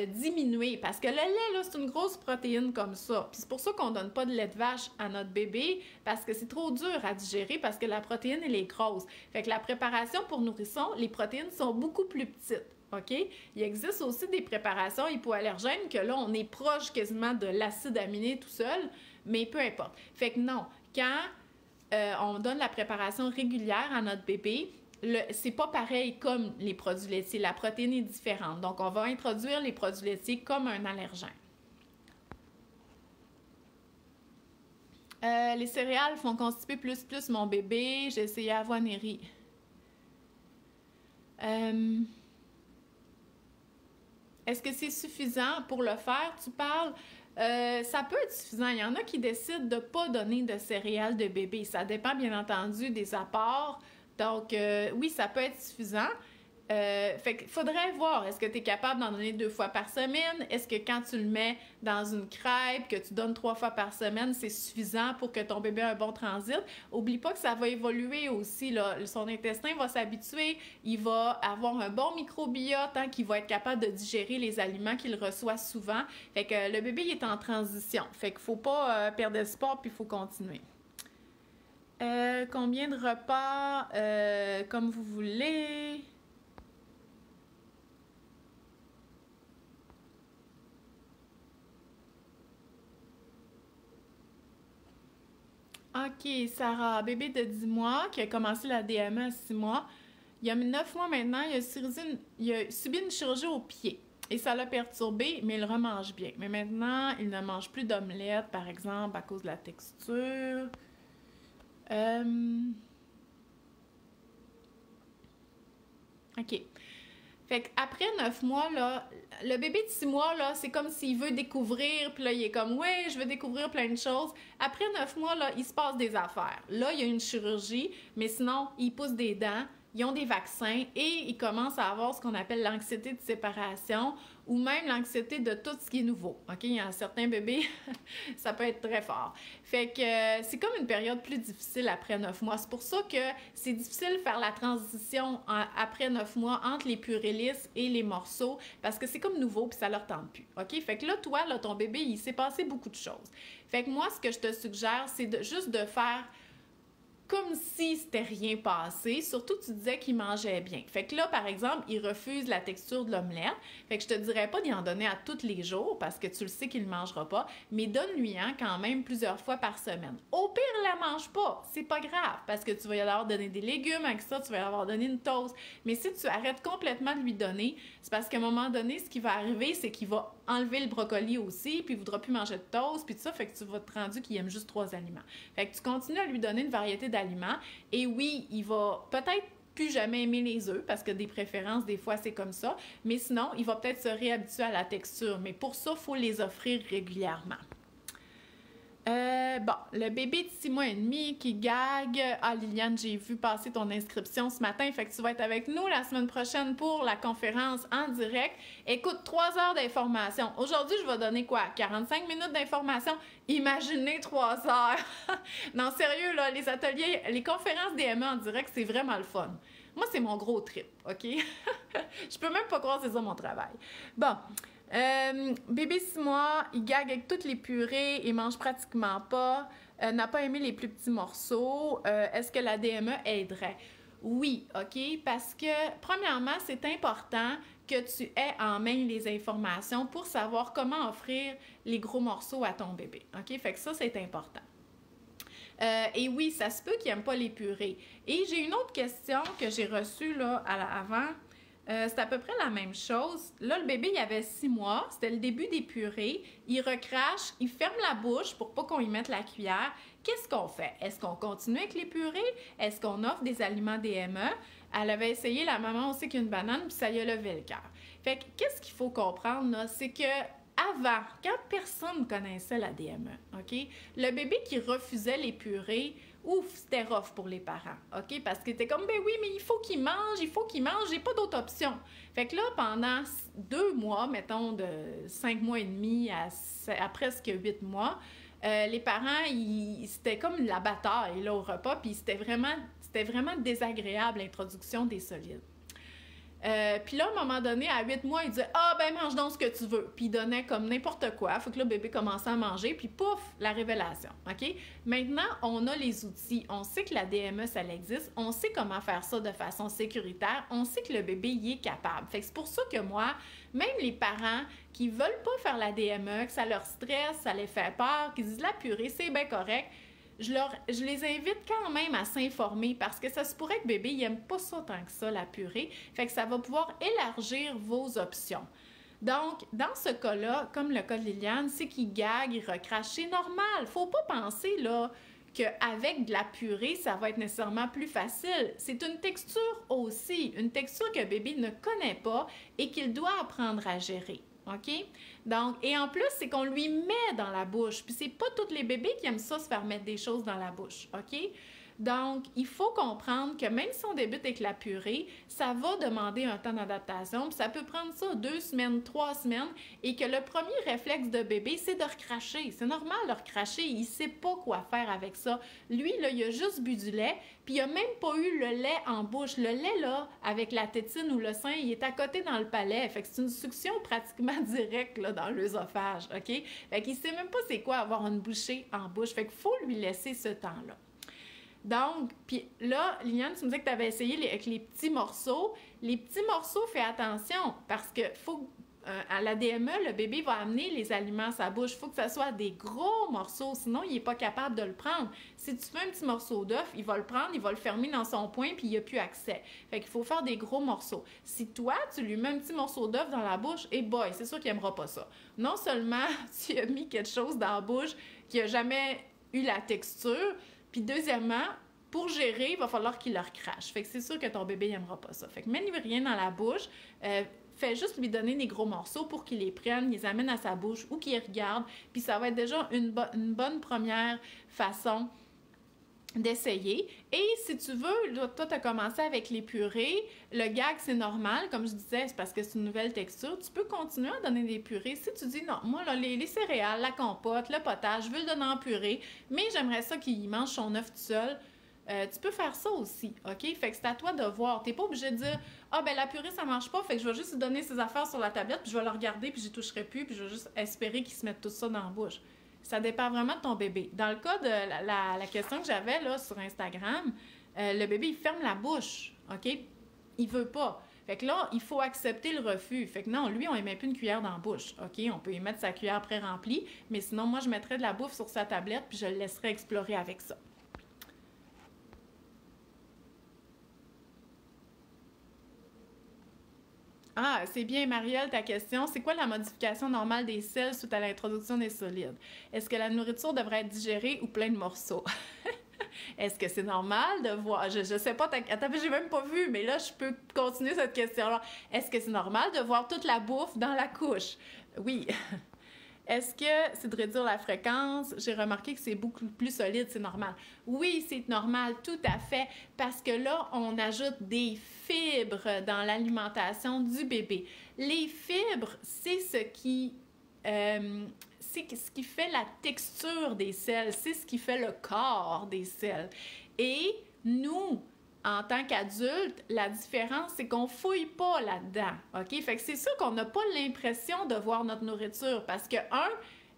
diminuer parce que le lait, là, c'est une grosse protéine comme ça. Puis c'est pour ça qu'on donne pas de lait de vache à notre bébé parce que c'est trop dur à digérer parce que la protéine, elle est grosse. Fait que la préparation pour nourrissons, les protéines sont beaucoup plus petites. OK? Il existe aussi des préparations hypoallergènes que là, on est proche quasiment de l'acide aminé tout seul, mais peu importe. Fait que non, quand on donne la préparation régulière à notre bébé, c'est pas pareil comme les produits laitiers. La protéine est différente. Donc, on va introduire les produits laitiers comme un allergène. Les céréales font constiper plus mon bébé. J'ai essayé avoine et riz. Est-ce que c'est suffisant pour le faire? Tu parles... ça peut être suffisant. Il y en a qui décident de ne pas donner de céréales de bébé. Ça dépend, bien entendu, des apports. Donc, oui, ça peut être suffisant. Fait qu'il faudrait voir, est-ce que tu es capable d'en donner 2 fois par semaine? Est-ce que quand tu le mets dans une crêpe, que tu donnes 3 fois par semaine, c'est suffisant pour que ton bébé ait un bon transit? Oublie pas que ça va évoluer aussi, là. Son intestin va s'habituer, il va avoir un bon microbiote, hein, qui va être capable de digérer les aliments qu'il reçoit souvent. Fait que le bébé il est en transition. Fait qu'il faut pas perdre espoir, puis il faut continuer. Combien de repas, comme vous voulez? OK, Sarah, bébé de 10 mois qui a commencé la DME à 6 mois. Il y a 9 mois maintenant, il a subi une chirurgie au pied. Et ça l'a perturbé, mais il remange bien. Mais maintenant, il ne mange plus d'omelette, par exemple, à cause de la texture. OK. Fait qu'après 9 mois, là, le bébé de 6 mois, là, c'est comme s'il veut découvrir, puis là, il est comme, oui, je veux découvrir plein de choses. Après 9 mois, là, il se passe des affaires. Là, il y a une chirurgie, mais sinon, il pousse des dents, ils ont des vaccins et ils commencent à avoir ce qu'on appelle l'anxiété de séparation ou même l'anxiété de tout ce qui est nouveau. OK? Il y a certains bébés, ça peut être très fort. Fait que c'est comme une période plus difficile après 9 mois. C'est pour ça que c'est difficile de faire la transition après 9 mois entre les purées lisses et les morceaux parce que c'est comme nouveau puis ça leur tente plus. OK? Fait que là, toi, là, ton bébé, il s'est passé beaucoup de choses. Fait que moi, ce que je te suggère, c'est juste de faire comme si c'était rien passé. Surtout, tu disais qu'il mangeait bien. Fait que là, par exemple, il refuse la texture de l'omelette. Fait que je te dirais pas d'y en donner à tous les jours parce que tu le sais qu'il ne mangera pas, mais donne-lui-en quand même plusieurs fois par semaine. Au pire, il la mange pas. C'est pas grave parce que tu vas y avoir donné des légumes avec ça, tu vas y avoir donné une toast. Mais si tu arrêtes complètement de lui donner, c'est parce qu'à un moment donné, ce qui va arriver, c'est qu'il va enlever le brocoli aussi, puis il ne voudra plus manger de toast, puis tout ça, fait que tu vas te rendre qu'il aime juste 3 aliments. Fait que tu continues à lui donner une variété d'aliments, et oui, il va peut-être plus jamais aimer les œufs, parce que des préférences, des fois, c'est comme ça, mais sinon, il va peut-être se réhabituer à la texture, mais pour ça, il faut les offrir régulièrement. Bon, le bébé de 6 mois et demi qui gague. Ah, Liliane, j'ai vu passer ton inscription ce matin, fait que tu vas être avec nous la semaine prochaine pour la conférence en direct. Écoute, 3 heures d'information. Aujourd'hui, je vais donner quoi? 45 minutes d'information? Imaginez 3 heures! Non, sérieux, là, les ateliers, les conférences DME en direct, c'est vraiment le fun. Moi, c'est mon gros trip, OK? Je peux même pas croire que c'est ça mon travail. Bon. Bébé 6 mois, il gague avec toutes les purées, il mange pratiquement pas, n'a pas aimé les plus petits morceaux. Est-ce que la DME aiderait? Oui, OK? Parce que, premièrement, c'est important que tu aies en main les informations pour savoir comment offrir les gros morceaux à ton bébé. OK? Fait que ça, c'est important. Et oui, ça se peut qu'il n'aime pas les purées. Et j'ai une autre question que j'ai reçue là, avant. C'est à peu près la même chose. Là, le bébé, il avait 6 mois. C'était le début des purées. Il recrache, il ferme la bouche pour pas qu'on y mette la cuillère. Qu'est-ce qu'on fait? Est-ce qu'on continue avec les purées? Est-ce qu'on offre des aliments DME? Elle avait essayé, la maman aussi, qu'une banane, puis ça lui a levé le cœur. Fait que, qu'est-ce qu'il faut comprendre, là? C'est que avant, quand personne ne connaissait la DME, OK? Le bébé qui refusait les purées, ouf, c'était rough pour les parents, OK? Parce qu'ils étaient comme, ben oui, mais il faut qu'il mange, j'ai pas d'autre option. Fait que là, pendant 2 mois, mettons de 5 mois et demi à presque 8 mois, les parents, c'était comme la bataille là, au repas, puis c'était vraiment désagréable l'introduction des solides. Puis là, à un moment donné, à 8 mois, il disait « Ah, ben mange donc ce que tu veux ». Puis il donnait comme n'importe quoi. Faut que le bébé commençait à manger, puis pouf, la révélation, OK? Maintenant, on a les outils. On sait que la DME, ça existe. On sait comment faire ça de façon sécuritaire. On sait que le bébé y est capable. Fait que c'est pour ça que moi, même les parents qui veulent pas faire la DME, que ça leur stresse, ça les fait peur, qui disent « La purée, c'est bien correct », je les invite quand même à s'informer parce que ça se pourrait que bébé n'aime pas ça tant que ça, la purée. Fait que ça va pouvoir élargir vos options. Donc, dans ce cas-là, comme le cas de Liliane, c'est qu'il gague, il recrache. C'est normal. Faut pas penser, là, qu'avec de la purée, ça va être nécessairement plus facile. C'est une texture aussi, une texture que bébé ne connaît pas et qu'il doit apprendre à gérer. OK? Donc, et en plus, c'est qu'on lui met dans la bouche. Puis c'est pas tous les bébés qui aiment ça, se faire mettre des choses dans la bouche. OK? Donc, il faut comprendre que même si on débute avec la purée, ça va demander un temps d'adaptation. Puis ça peut prendre ça 2 semaines, 3 semaines. Et que le premier réflexe de bébé, c'est de recracher. C'est normal de recracher. Il ne sait pas quoi faire avec ça. Lui, là, il a juste bu du lait. Puis il n'a même pas eu le lait en bouche. Le lait, là, avec la tétine ou le sein, il est à côté dans le palais. Fait que c'est une succion pratiquement directe là, dans l'œsophage. OK? Fait qu'il ne sait même pas c'est quoi avoir une bouchée en bouche. Fait qu'il faut lui laisser ce temps-là. Donc, puis là, Liliane, tu me disais que tu avais essayé avec les petits morceaux. Les petits morceaux, fais attention, parce que faut à la DME, le bébé va amener les aliments à sa bouche. Il faut que ce soit des gros morceaux, sinon il n'est pas capable de le prendre. Si tu fais un petit morceau d'œuf, il va le prendre, il va le fermer dans son poing, puis il n'y a plus accès. Fait qu'il faut faire des gros morceaux. Si toi, tu lui mets un petit morceau d'œuf dans la bouche, et boy, c'est sûr qu'il n'aimera pas ça. Non seulement tu as mis quelque chose dans la bouche qui n'a jamais eu la texture, puis deuxièmement, pour gérer, il va falloir qu'il le recrache. Fait que c'est sûr que ton bébé n'aimera pas ça. Fait que mets-lui rien dans la bouche. Fais juste lui donner des gros morceaux pour qu'il les prenne, les amène à sa bouche ou qu'il regarde. Puis ça va être déjà une bonne première façon d'essayer. Et si tu veux, là, toi, tu as commencé avec les purées. Le gag, c'est normal. Comme je disais, c'est parce que c'est une nouvelle texture. Tu peux continuer à donner des purées. Si tu dis, non, moi, là, les céréales, la compote, le potage, je veux le donner en purée, mais j'aimerais ça qu'il mange son œuf tout seul, tu peux faire ça aussi, OK? Fait que c'est à toi de voir. T'es pas obligé de dire, ah, ben la purée, ça marche pas, fait que je vais juste lui donner ses affaires sur la tablette, puis je vais le regarder, puis j'y toucherai plus, puis je vais juste espérer qu'il se mette tout ça dans la bouche. Ça dépend vraiment de ton bébé. Dans le cas de la question que j'avais là sur Instagram, le bébé, il ferme la bouche, OK? Il veut pas. Fait que là, il faut accepter le refus. Fait que non, lui, on ne met plus une cuillère dans la bouche, OK? On peut y mettre sa cuillère pré-remplie, mais sinon, moi, je mettrais de la bouffe sur sa tablette, puis je le laisserais explorer avec ça. Ah, c'est bien, Marielle, ta question. C'est quoi la modification normale des selles suite à l'introduction des solides? Est-ce que la nourriture devrait être digérée ou plein de morceaux? Est-ce que c'est normal de voir... Je sais pas, attends, j'ai même pas vu, mais là, je peux continuer cette question-là. Est-ce que c'est normal de voir toute la bouffe dans la couche? Oui. Est-ce que c'est de réduire la fréquence? J'ai remarqué que c'est beaucoup plus solide, c'est normal. Oui, c'est normal, tout à fait, parce que là, on ajoute des fibres dans l'alimentation du bébé. Les fibres, c'est ce qui fait la texture des selles, c'est ce qui fait le corps des selles. Et nous, en tant qu'adultes, la différence, c'est qu'on fouille pas là-dedans, OK? Fait que c'est sûr qu'on n'a pas l'impression de voir notre nourriture parce que, un,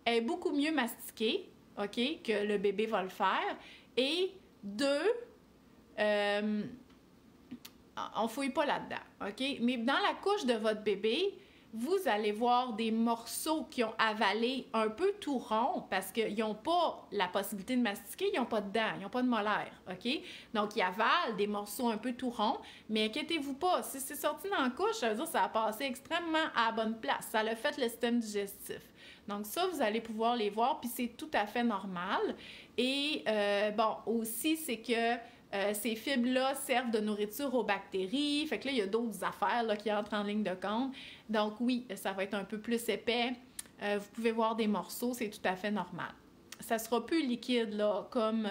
elle est beaucoup mieux mastiquée, OK, que le bébé va le faire. Et deux, on fouille pas là-dedans, OK? Mais dans la couche de votre bébé, vous allez voir des morceaux qui ont avalé un peu tout rond parce qu'ils n'ont pas la possibilité de mastiquer, ils n'ont pas de dents, ils n'ont pas de molaires, OK? Donc, ils avalent des morceaux un peu tout ronds, mais inquiétez-vous pas, si c'est sorti dans la couche, ça veut dire que ça a passé extrêmement à la bonne place. Ça a fait le système digestif. Donc, ça, vous allez pouvoir les voir, puis c'est tout à fait normal. Et, bon, aussi, c'est que ces fibres-là servent de nourriture aux bactéries. Fait que là, il y a d'autres affaires là, qui entrent en ligne de compte. Donc oui, ça va être un peu plus épais. Vous pouvez voir des morceaux, c'est tout à fait normal. Ça sera plus liquide là, comme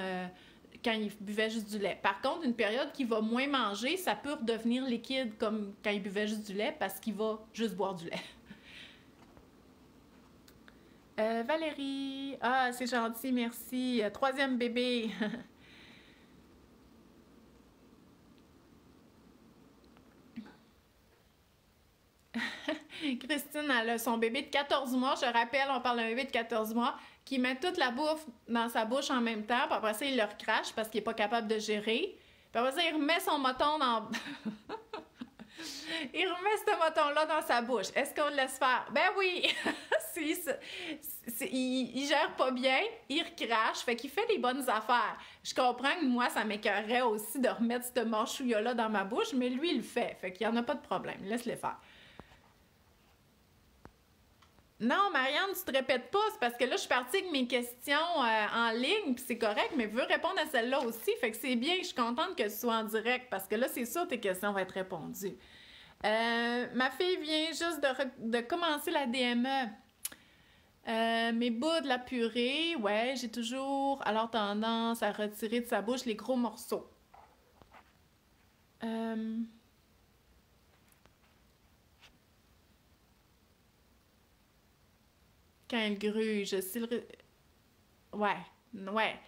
quand il buvait juste du lait. Par contre, une période qu'il va moins manger, ça peut redevenir liquide comme quand il buvait juste du lait parce qu'il va juste boire du lait. Valérie, ah, c'est gentil, merci. Troisième bébé. Christine, elle a son bébé de 14 mois. Je rappelle, on parle d'un bébé de 14 mois qui met toute la bouffe dans sa bouche en même temps. Puis après ça, il le recrache parce qu'il n'est pas capable de gérer. Puis après ça, il remet son moton dans... il remet ce moton-là dans sa bouche. Est-ce qu'on le laisse faire? Ben oui! Il gère pas bien, il recrache, fait qu'il fait les bonnes affaires. Je comprends que moi, ça m'écœurerait aussi de remettre ce manchouilla-là dans ma bouche, mais lui, il le fait. Fait qu'il n'y en a pas de problème. Laisse-le faire. Non, Marianne, tu te répètes pas. C'est parce que là, je suis partie avec mes questions en ligne, puis c'est correct, mais je veux répondre à celle-là aussi. Fait que c'est bien, je suis contente que tu sois en direct, parce que là, c'est sûr tes questions vont être répondues. Ma fille vient juste de commencer la DME. Mes bouts de la purée, ouais, j'ai toujours alors tendance à retirer de sa bouche les gros morceaux. Euh, quand elle gruge, si le... Ouais, ouais.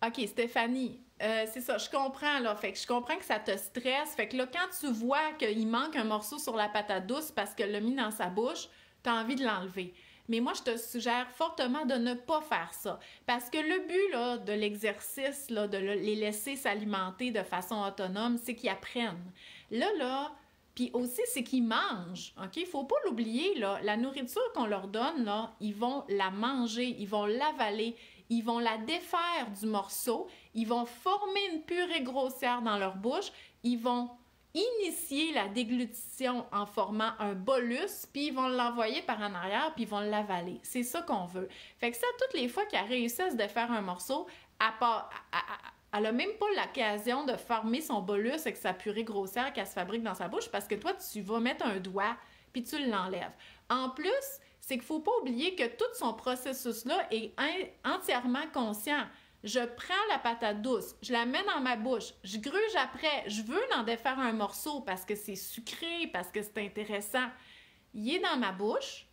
OK, Stéphanie, c'est ça, je comprends, là. Fait que je comprends que ça te stresse. Fait que là, quand tu vois qu'il manque un morceau sur la patate douce parce qu'elle l'a mis dans sa bouche, t'as envie de l'enlever. Mais moi, je te suggère fortement de ne pas faire ça. Parce que le but, là, de l'exercice, là, de les laisser s'alimenter de façon autonome, c'est qu'ils apprennent. Là, puis aussi, c'est qu'ils mangent, OK? Il faut pas l'oublier, là. La nourriture qu'on leur donne, là, ils vont la manger, ils vont l'avaler, ils vont la défaire du morceau, ils vont former une purée grossière dans leur bouche, ils vont initier la déglutition en formant un bolus, puis ils vont l'envoyer par en arrière, puis ils vont l'avaler. C'est ça qu'on veut. Fait que ça, toutes les fois qu'elle réussit à se défaire un morceau, elle n'a même pas l'occasion de former son bolus avec sa purée grossière qu'elle se fabrique dans sa bouche parce que toi, tu vas mettre un doigt puis tu l'enlèves. En plus, c'est qu'il ne faut pas oublier que tout son processus-là est entièrement conscient. Je prends la patate douce, je la mets dans ma bouche, je gruge après, je veux en défaire un morceau parce que c'est sucré, parce que c'est intéressant. Il est dans ma bouche,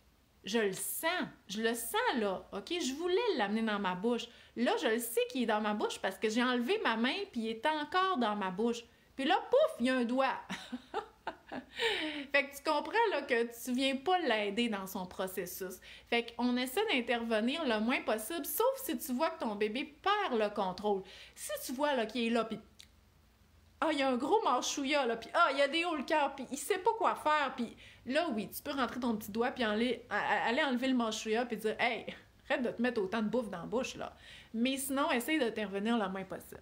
je le sens là, OK? Je voulais l'amener dans ma bouche. Là, je le sais qu'il est dans ma bouche parce que j'ai enlevé ma main puis il est encore dans ma bouche. Puis là, pouf, il y a un doigt. Fait que tu comprends là, que tu viens pas l'aider dans son processus. Fait qu'on essaie d'intervenir le moins possible, sauf si tu vois que ton bébé perd le contrôle. Si tu vois là, qu'il est là, puis il y a un gros marchouillat, là, puis il y a des hauts le cœur, puis il sait pas quoi faire, puis là, oui, tu peux rentrer ton petit doigt, puis aller enlever le marchouillat, puis dire « Hey, arrête de te mettre autant de bouffe dans la bouche, là. » Mais sinon, essaye d'intervenir le moins possible.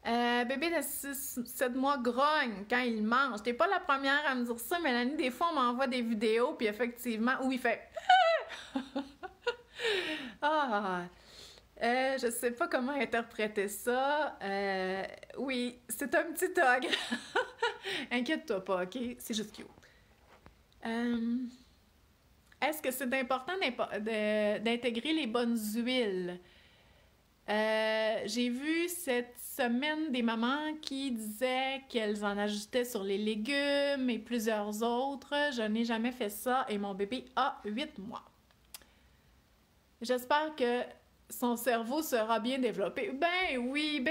Bébé de 7 mois grogne quand il mange. T'es pas la première à me dire ça, Mélanie. Des fois, on m'envoie des vidéos, puis effectivement, où il fait je sais pas comment interpréter ça. Oui, c'est un petit dog. Inquiète-toi pas, OK? C'est juste cute. Est-ce que c'est important d'intégrer les bonnes huiles? J'ai vu cette semaine des mamans qui disaient qu'elles en ajoutaient sur les légumes et plusieurs autres. Je n'ai jamais fait ça et mon bébé a 8 mois. J'espère que son cerveau sera bien développé. Ben oui,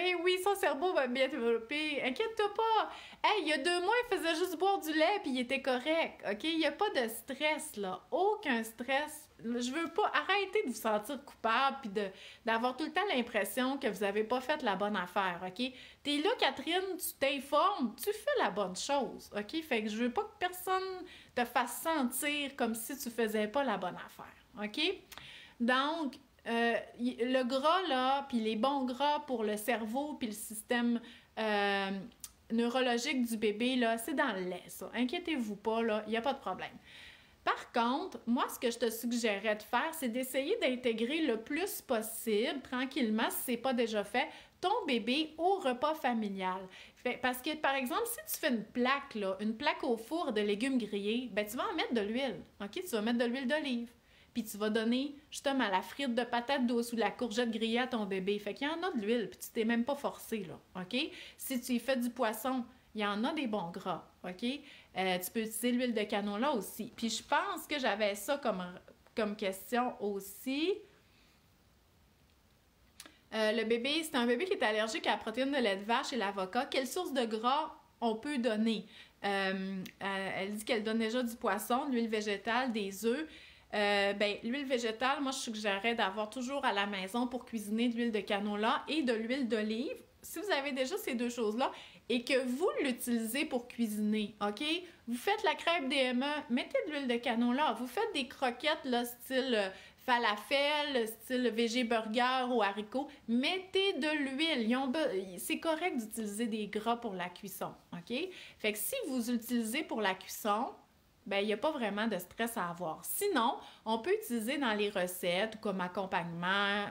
son cerveau va bien développer. Inquiète-toi pas. Hey, il y a 2 mois, il faisait juste boire du lait puis il était correct, OK? Il n'y a pas de stress, là. Aucun stress. Je veux pas arrêter de vous sentir coupable puis d'avoir tout le temps l'impression que vous n'avez pas fait la bonne affaire, OK? T'es là, Catherine, tu t'informes, tu fais la bonne chose, OK? Fait que je veux pas que personne te fasse sentir comme si tu faisais pas la bonne affaire, OK? Donc, le gras, là, puis les bons gras pour le cerveau puis le système neurologique du bébé, là, c'est dans le lait, ça. Inquiétez-vous pas, là, il n'y a pas de problème. Par contre, moi, ce que je te suggérerais de faire, c'est d'essayer d'intégrer le plus possible, tranquillement, si ce n'est pas déjà fait, ton bébé au repas familial. Parce que, par exemple, si tu fais une plaque au four de légumes grillés, ben tu vas en mettre de l'huile, OK? Tu vas mettre de l'huile d'olive. Puis tu vas donner justement la frite de patate douce ou la courgette grillée à ton bébé. Fait qu'il y en a de l'huile, puis tu t'es même pas forcé, là, OK? Si tu y fais du poisson, il y en a des bons gras, OK? Tu peux utiliser l'huile de canola aussi. Puis je pense que j'avais ça comme question aussi. Le bébé, c'est un bébé qui est allergique à la protéine de lait de vache et l'avocat. Quelle source de gras on peut donner? Elle dit qu'elle donne déjà du poisson, de l'huile végétale, des œufs. L'huile végétale, moi, je suggérerais d'avoir toujours à la maison pour cuisiner de l'huile de canola et de l'huile d'olive. Si vous avez déjà ces 2 choses-là et que vous l'utilisez pour cuisiner, OK? Vous faites la crêpe DME, mettez de l'huile de canola. Vous faites des croquettes, là, style falafel, style végé burger ou haricots. Mettez de l'huile. C'est correct d'utiliser des gras pour la cuisson, OK? Fait que si vous utilisez pour la cuisson, ben il n'y a pas vraiment de stress à avoir. Sinon, on peut utiliser dans les recettes ou comme accompagnement,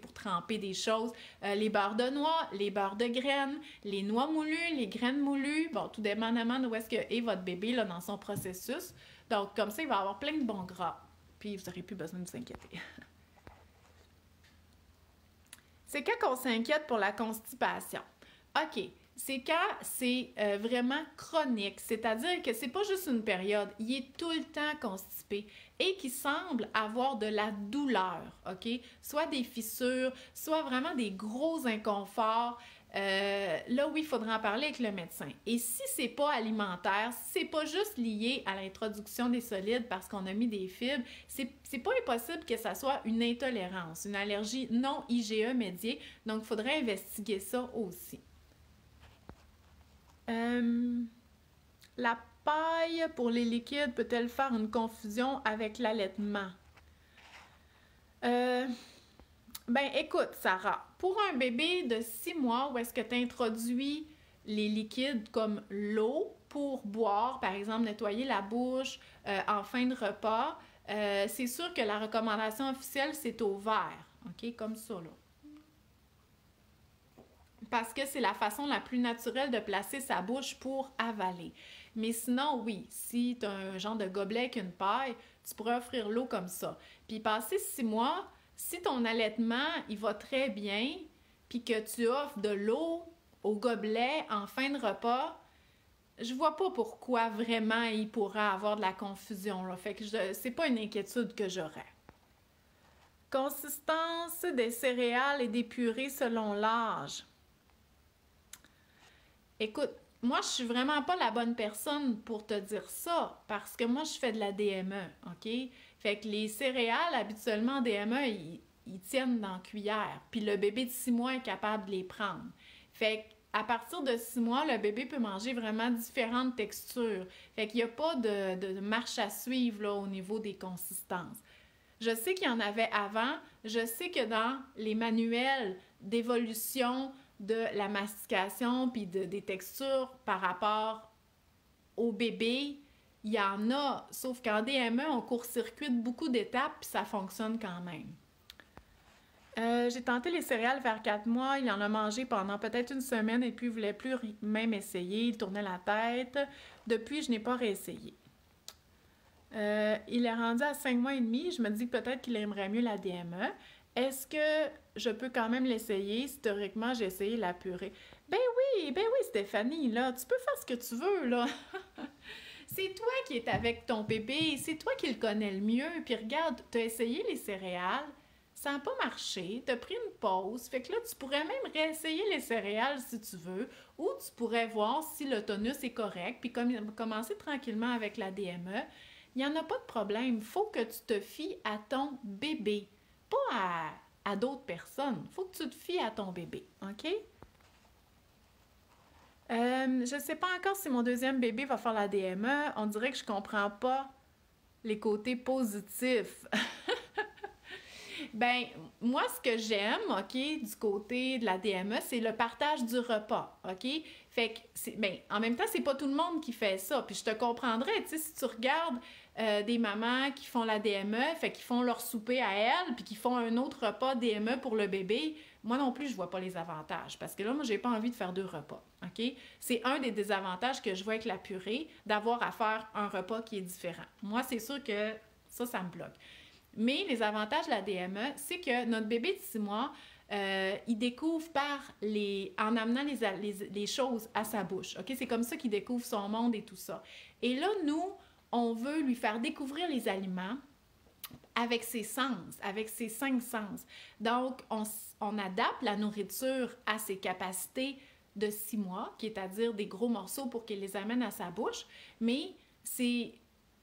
pour tremper des choses, les beurres de noix, les beurres de graines, les noix moulues, les graines moulues, tout dépendamment de où est-ce que est votre bébé là, dans son processus. Donc, comme ça, il va avoir plein de bons gras. Puis, vous n'aurez plus besoin de vous inquiéter. C'est quand on s'inquiète pour la constipation. OK. C'est quand c'est vraiment chronique, c'est-à-dire que c'est pas juste une période, il est tout le temps constipé et qui semble avoir de la douleur, OK? Soit des fissures, soit vraiment des gros inconforts. Là, oui, il faudra en parler avec le médecin. Et si c'est pas alimentaire, si c'est pas juste lié à l'introduction des solides parce qu'on a mis des fibres, c'est pas impossible que ça soit une intolérance, une allergie non IgE médiée. Donc, il faudrait investiguer ça aussi. La paille pour les liquides peut-elle faire une confusion avec l'allaitement? Écoute, Sarah, pour un bébé de 6 mois où est-ce que tu introduis les liquides comme l'eau pour boire, par exemple, nettoyer la bouche en fin de repas, c'est sûr que la recommandation officielle, c'est au verre, OK? Comme ça, là. Parce que c'est la façon la plus naturelle de placer sa bouche pour avaler. Mais sinon, oui, si tu as un genre de gobelet avec une paille, tu pourrais offrir l'eau comme ça. Puis passer 6 mois, Si ton allaitement, il va très bien, puis que tu offres de l'eau au gobelet en fin de repas, je vois pas pourquoi vraiment il pourra avoir de la confusion, là. Fait que c'est pas une inquiétude que j'aurais. Consistance des céréales et des purées selon l'âge. Écoute, moi, je suis vraiment pas la bonne personne pour te dire ça, parce que moi, je fais de la DME, OK? Fait que les céréales, habituellement, en DME, ils tiennent dans la cuillère, puis le bébé de 6 mois est capable de les prendre. Fait qu'à partir de 6 mois, le bébé peut manger vraiment différentes textures. Fait qu'il n'y a pas de marche à suivre là, au niveau des consistances. Je sais qu'il y en avait avant. Je sais que dans les manuels d'évolution de la mastication puis des textures par rapport au bébé, il y en a. Sauf qu'en DME, on court-circuite beaucoup d'étapes puis ça fonctionne quand même. J'ai tenté les céréales vers 4 mois. Il en a mangé pendant peut-être une semaine et puis il ne voulait plus même essayer. Il tournait la tête. Depuis, je n'ai pas réessayé. Il est rendu à 5 mois et demi. Je me dis peut-être qu'il aimerait mieux la DME. Est-ce que je peux quand même l'essayer? Historiquement, j'ai essayé la purée. Ben oui, Stéphanie, là, tu peux faire ce que tu veux, là. C'est toi qui es avec ton bébé, c'est toi qui le connais le mieux. Puis regarde, tu as essayé les céréales, ça n'a pas marché, tu as pris une pause. Fait que là, tu pourrais même réessayer les céréales si tu veux, ou tu pourrais voir si le tonus est correct, puis commencer tranquillement avec la DME. Il n'y en a pas de problème. Il faut que tu te fies à ton bébé, pas à d'autres personnes. Il faut que tu te fies à ton bébé, OK? Je ne sais pas encore si mon deuxième bébé va faire la DME. On dirait que je ne comprends pas les côtés positifs. Ben, moi, ce que j'aime, OK, du côté de la DME, c'est le partage du repas, OK? Fait que, en même temps, c'est pas tout le monde qui fait ça. Puis je te comprendrais, tu sais, si tu regardes des mamans qui font la DME, fait qu'ils font leur souper à elles, puis qui font un autre repas DME pour le bébé, moi non plus, je vois pas les avantages. Parce que là, moi, j'ai pas envie de faire 2 repas, OK? C'est un des désavantages que je vois avec la purée, d'avoir à faire un repas qui est différent. Moi, c'est sûr que ça me bloque. Mais les avantages de la DME, c'est que notre bébé de 6 mois, il découvre en amenant les choses à sa bouche. OK? C'est comme ça qu'il découvre son monde et tout ça. Et là, nous, on veut lui faire découvrir les aliments avec ses sens, avec ses 5 sens. Donc, on adapte la nourriture à ses capacités de 6 mois, qui est à dire des gros morceaux pour qu'il les amène à sa bouche, mais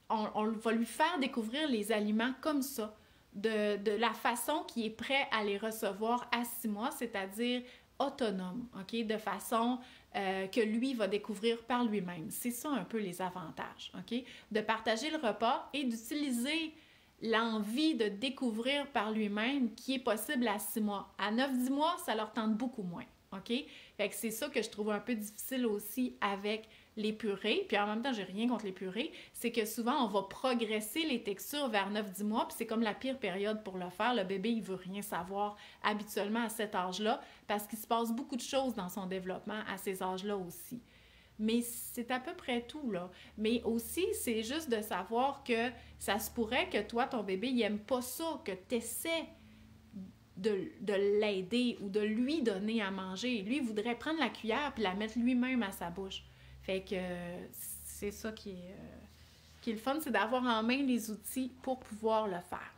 on va lui faire découvrir les aliments comme ça, de la façon qu'il est prêt à les recevoir à 6 mois, c'est-à-dire autonome, OK? De façon que lui va découvrir par lui-même. C'est ça un peu les avantages, OK? De partager le repas et d'utiliser l'envie de découvrir par lui-même qui est possible à 6 mois. À 9-10 mois, ça leur tente beaucoup moins, OK? Fait que c'est ça que je trouve un peu difficile aussi avec les purées, puis en même temps, j'ai rien contre les purées, c'est que souvent, on va progresser les textures vers 9-10 mois, puis c'est comme la pire période pour le faire. Le bébé, il veut rien savoir habituellement à cet âge-là, parce qu'il se passe beaucoup de choses dans son développement à ces âges-là aussi. Mais c'est à peu près tout, là. Mais aussi, c'est juste de savoir que ça se pourrait que toi, ton bébé, il aime pas ça, que tu essaies de l'aider ou de lui donner à manger. Lui, il voudrait prendre la cuillère puis la mettre lui-même à sa bouche. Fait que c'est ça qui est le fun, c'est d'avoir en main les outils pour pouvoir le faire.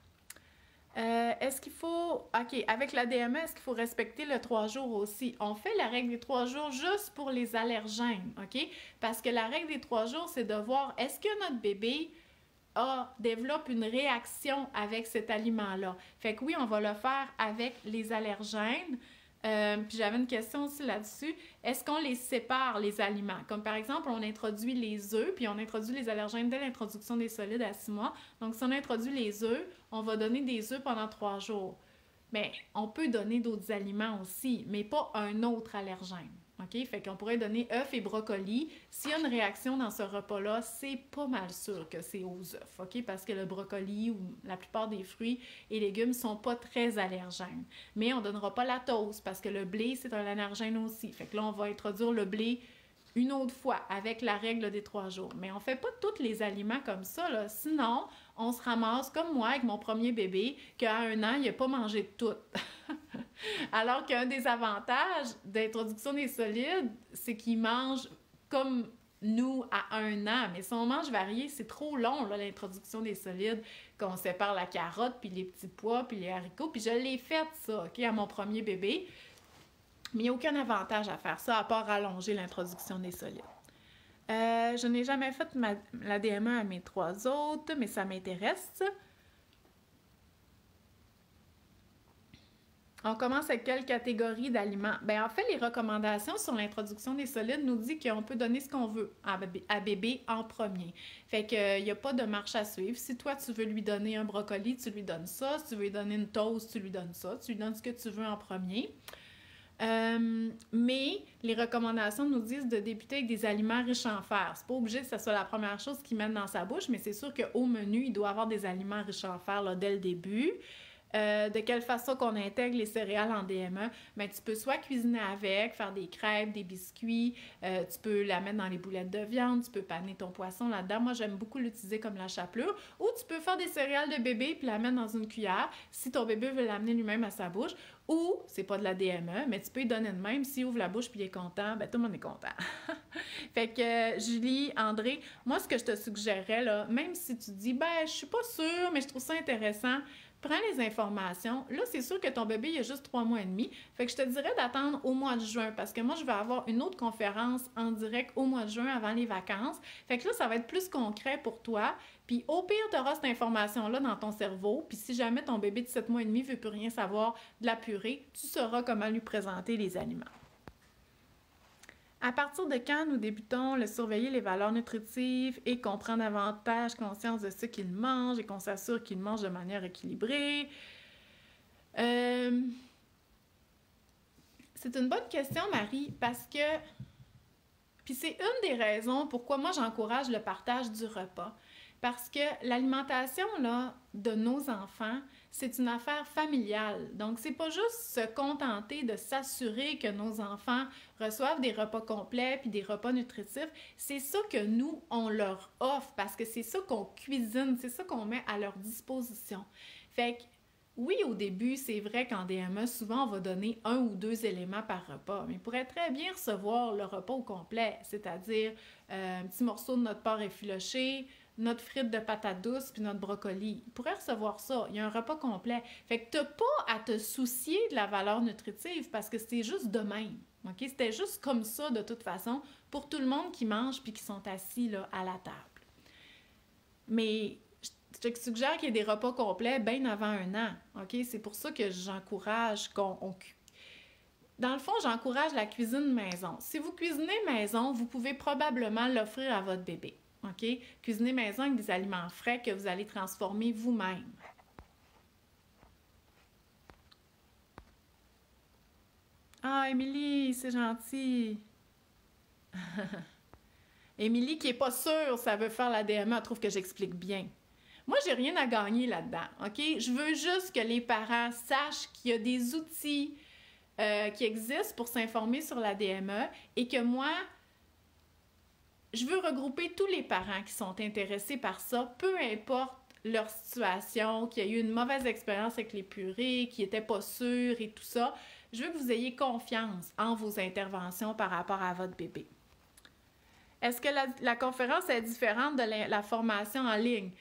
Est-ce qu'il faut... OK, avec la DME, est-ce qu'il faut respecter le 3 jours aussi? On fait la règle des 3 jours juste pour les allergènes, OK? Parce que la règle des 3 jours, c'est de voir est-ce que notre bébé développe une réaction avec cet aliment-là. Fait que oui, on va le faire avec les allergènes. Puis j'avais une question aussi là-dessus. Est-ce qu'on les sépare, les aliments? Comme par exemple, on introduit les œufs, puis on introduit les allergènes dès l'introduction des solides à 6 mois. Donc, si on introduit les œufs, on va donner des œufs pendant 3 jours. Mais on peut donner d'autres aliments aussi, mais pas un autre allergène. OK? Fait qu'on pourrait donner œufs et brocolis. S'il y a une réaction dans ce repas-là, c'est pas mal sûr que c'est aux œufs, OK? Parce que le brocoli ou la plupart des fruits et légumes sont pas très allergènes. Mais on donnera pas la toast parce que le blé, c'est un allergène aussi. Fait que là, on va introduire le blé une autre fois avec la règle des 3 jours. Mais on fait pas tous les aliments comme ça, là. Sinon, on se ramasse, comme moi avec mon premier bébé, qu'à 1 an, il n'a pas mangé de tout. Alors qu'un des avantages d'introduction des solides, c'est qu'il mange comme nous à 1 an. Mais si on mange varié, c'est trop long, là, l'introduction des solides, qu'on sépare la carotte, puis les petits pois, puis les haricots. Puis je l'ai fait, ça, OK, à mon premier bébé. Mais il n'y a aucun avantage à faire ça, à part allonger l'introduction des solides. Je n'ai jamais fait la DME à mes 3 autres, mais ça m'intéresse. On commence avec quelle catégorie d'aliments? Bien, en fait, les recommandations sur l'introduction des solides nous disent qu'on peut donner ce qu'on veut à bébé en premier. Fait qu'il n'y a pas de marche à suivre. Si toi, tu veux lui donner un brocoli, tu lui donnes ça. Si tu veux lui donner une toast, tu lui donnes ça. Tu lui donnes ce que tu veux en premier. Mais les recommandations nous disent de débuter avec des aliments riches en fer. C'est pas obligé que ce soit la première chose qu'ils mettent dans sa bouche, mais c'est sûr qu'au menu, il doit avoir des aliments riches en fer là, dès le début. De quelle façon qu'on intègre les céréales en DME? Bien, tu peux soit cuisiner avec, faire des crêpes, des biscuits, tu peux la mettre dans les boulettes de viande, tu peux paner ton poisson là-dedans. Moi, j'aime beaucoup l'utiliser comme la chapelure. Ou tu peux faire des céréales de bébé puis la mettre dans une cuillère si ton bébé veut l'amener lui-même à sa bouche. Ou, c'est pas de la DME, mais tu peux lui donner de même. S'il ouvre la bouche puis il est content, bien, tout le monde est content. Fait que, Julie, André, moi, ce que je te suggérerais, là, même si tu dis, ben, je suis pas sûre, mais je trouve ça intéressant, prends les informations. Là, c'est sûr que ton bébé, il a juste 3 mois et demi. Fait que je te dirais d'attendre au mois de juin parce que moi, je vais avoir une autre conférence en direct au mois de juin avant les vacances. Fait que là, ça va être plus concret pour toi. Puis au pire, tu auras cette information-là dans ton cerveau. Puis si jamais ton bébé de 7 mois et demi ne veut plus rien savoir de la purée, tu sauras comment lui présenter les aliments. À partir de quand nous débutons le surveiller les valeurs nutritives et qu'on prend davantage conscience de ce qu'il mange et qu'on s'assure qu'il mange de manière équilibrée? C'est une bonne question, Marie, parce que... Puis c'est une des raisons pourquoi moi j'encourage le partage du repas. Parce que l'alimentation là, de nos enfants, c'est une affaire familiale. Donc, c'est pas juste se contenter de s'assurer que nos enfants reçoivent des repas complets puis des repas nutritifs. C'est ça que nous, on leur offre parce que c'est ça qu'on cuisine, c'est ça qu'on met à leur disposition. Fait que, oui, au début, c'est vrai qu'en DME, souvent, on va donner 1 ou 2 éléments par repas, mais il pourrait très bien recevoir le repas au complet, c'est-à-dire un petit morceau de notre porc effiloché, notre frite de patates douces puis notre brocoli. Il pourrait recevoir ça. Il y a un repas complet. Fait que tu n'as pas à te soucier de la valeur nutritive parce que c'est juste de même. OK? C'était juste comme ça de toute façon pour tout le monde qui mange puis qui sont assis là, à la table. Mais je te suggère qu'il y ait des repas complets bien avant 1 an. OK? C'est pour ça que j'encourage Dans le fond, j'encourage la cuisine maison. Si vous cuisinez maison, vous pouvez probablement l'offrir à votre bébé. OK? Cuisiner maison avec des aliments frais que vous allez transformer vous-même. Ah, Émilie, c'est gentil. Émilie qui n'est pas sûre ça veut faire la DME, elle trouve que j'explique bien. Moi, j'ai rien à gagner là-dedans, OK? Je veux juste que les parents sachent qu'il y a des outils qui existent pour s'informer sur la DME et que moi, je veux regrouper tous les parents qui sont intéressés par ça, peu importe leur situation, qu'il y a eu une mauvaise expérience avec les purées, qui n'étaient pas sûrs et tout ça. Je veux que vous ayez confiance en vos interventions par rapport à votre bébé. Est-ce que la conférence est différente de la formation en ligne?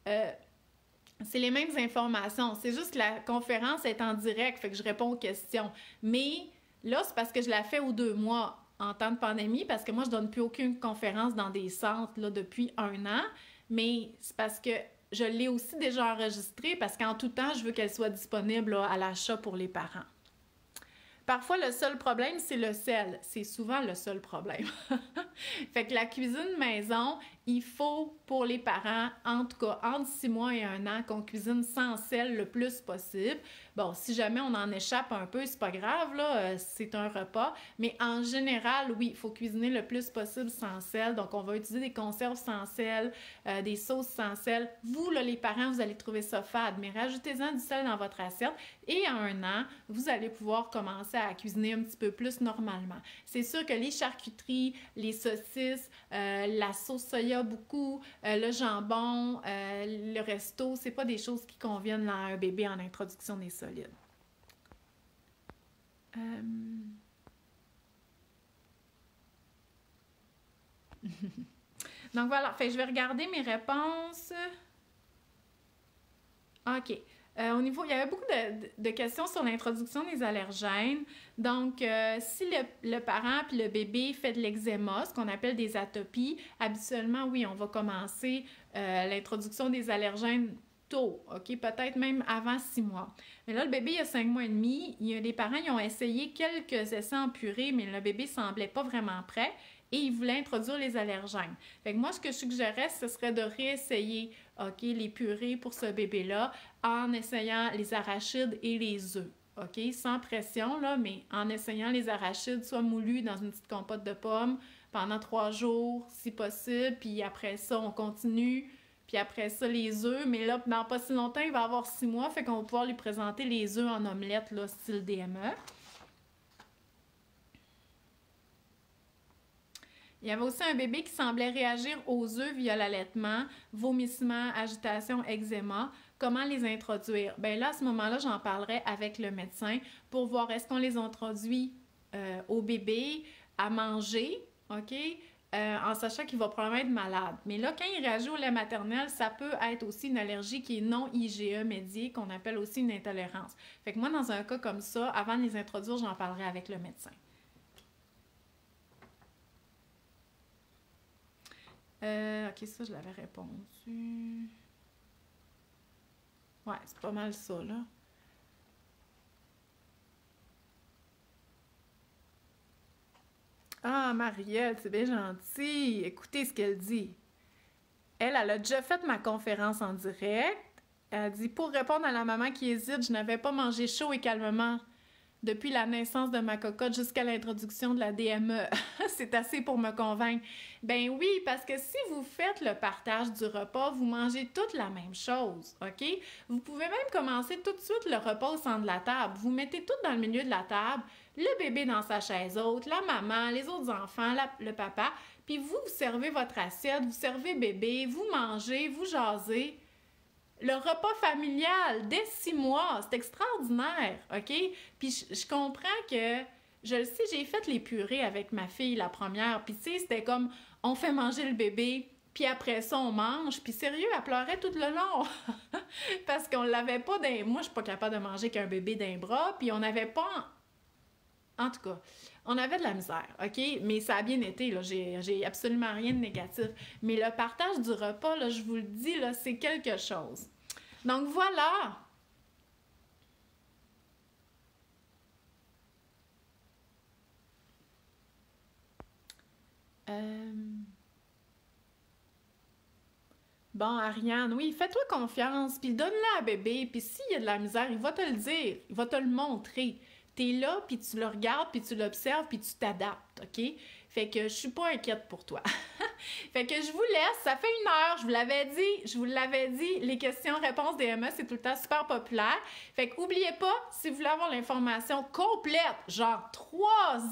C'est les mêmes informations. C'est juste que la conférence est en direct, fait que je réponds aux questions. Mais là, c'est parce que je la fais aux 2 mois en temps de pandémie, parce que moi, je donne plus aucune conférence dans des centres là, depuis 1 an. Mais c'est parce que je l'ai aussi déjà enregistrée, parce qu'en tout temps, je veux qu'elle soit disponible là, à l'achat pour les parents. Parfois, le seul problème, c'est le sel. C'est souvent le seul problème. Fait que la cuisine maison, il faut pour les parents, en tout cas entre 6 mois et 1 an, qu'on cuisine sans sel le plus possible. Bon, si jamais on en échappe un peu, c'est pas grave, là, c'est un repas. Mais en général, oui, il faut cuisiner le plus possible sans sel. Donc, on va utiliser des conserves sans sel, des sauces sans sel. Vous, là, les parents, vous allez trouver ça fade, mais rajoutez-en du sel dans votre assiette. Et à 1 an, vous allez pouvoir commencer à cuisiner un petit peu plus normalement. C'est sûr que les charcuteries, les saucisses, la sauce soya soya beaucoup, le jambon, le resto, c'est pas des choses qui conviennent à un bébé en introduction des solides. Donc voilà, fait, je vais regarder mes réponses. OK. Au niveau, il y avait beaucoup de questions sur l'introduction des allergènes. Donc, si le parent puis le bébé fait de l'eczéma, ce qu'on appelle des atopies, habituellement, oui, on va commencer l'introduction des allergènes tôt, OK? Peut-être même avant 6 mois. Mais là, le bébé, il a 5 mois et demi. Les parents, ils ont essayé quelques essais en purée, mais le bébé semblait pas vraiment prêt et ils voulaient introduire les allergènes. Fait que moi, ce que je suggérais, ce serait de réessayer, OK, les purées pour ce bébé-là en essayant les arachides et les œufs. OK? Sans pression, là, mais en essayant les arachides, soit moulus dans une petite compote de pommes pendant 3 jours, si possible, puis après ça, on continue, puis après ça, les œufs, mais là, dans pas si longtemps, il va avoir 6 mois, fait qu'on va pouvoir lui présenter les œufs en omelette, là, style DME. Il y avait aussi un bébé qui semblait réagir aux œufs via l'allaitement, vomissements, agitation, eczéma. Comment les introduire? Bien là, à ce moment-là, j'en parlerai avec le médecin pour voir est-ce qu'on les introduit au bébé à manger, OK? En sachant qu'il va probablement être malade. Mais là, quand il réagit au lait maternel, ça peut être aussi une allergie qui est non IgE médiée, qu'on appelle aussi une intolérance. Fait que moi, dans un cas comme ça, avant de les introduire, j'en parlerai avec le médecin. OK, ça, je l'avais répondu. Ouais, c'est pas mal ça, là. Ah, Mariette, c'est bien gentil. Écoutez ce qu'elle dit. Elle a déjà fait ma conférence en direct. Elle dit, pour répondre à la maman qui hésite, je n'avais pas mangé chaud et calmement depuis la naissance de ma cocotte jusqu'à l'introduction de la DME. C'est assez pour me convaincre. Ben oui, parce que si vous faites le partage du repas, vous mangez toute la même chose, OK? Vous pouvez même commencer tout de suite le repas au centre de la table. Vous mettez tout dans le milieu de la table, le bébé dans sa chaise haute, la maman, les autres enfants, le papa, puis vous servez votre assiette, vous servez bébé, vous mangez, vous jasez. Le repas familial, dès 6 mois, c'est extraordinaire, OK? Puis je comprends que, je le sais, j'ai fait les purées avec ma fille, la première, puis tu sais, c'était comme, on fait manger le bébé, puis après ça, on mange, puis sérieux, elle pleurait tout le long, parce qu'on l'avait pas dans... Moi, je suis pas capable de manger qu'un bébé d'un bras, puis on n'avait pas... En tout cas, on avait de la misère, OK? Mais ça a bien été, là. J'ai absolument rien de négatif. Mais le partage du repas, là, je vous le dis, là, c'est quelque chose. Donc, voilà! Bon, Ariane, oui, fais-toi confiance, puis donne-la à bébé, puis s'il y a de la misère, il va te le dire, il va te le montrer. T'es là, puis tu le regardes, puis tu l'observes, puis tu t'adaptes, OK? Fait que je suis pas inquiète pour toi. Fait que je vous laisse, ça fait 1 heure, je vous l'avais dit, les questions-réponses DME, c'est tout le temps super populaire. Fait que oubliez pas, si vous voulez avoir l'information complète, genre 3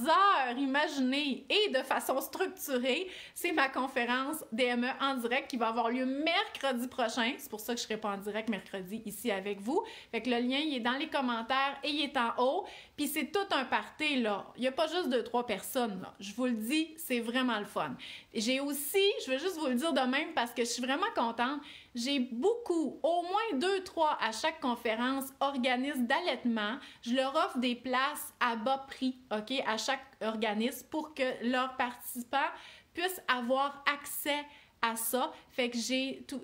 heures, imaginez, et de façon structurée, c'est ma conférence DME en direct qui va avoir lieu mercredi prochain. C'est pour ça que je serai pas en direct mercredi ici avec vous. Fait que le lien, il est dans les commentaires et il est en haut. Puis c'est tout un party, là. Il n'y a pas juste 2-3 personnes, là. Je vous le dis, c'est vraiment le fun. J'ai aussi, je veux juste vous le dire de même parce que je suis vraiment contente, j'ai beaucoup, au moins 2-3 à chaque conférence, organismes d'allaitement. Je leur offre des places à bas prix, OK, à chaque organisme pour que leurs participants puissent avoir accès à ça. Fait que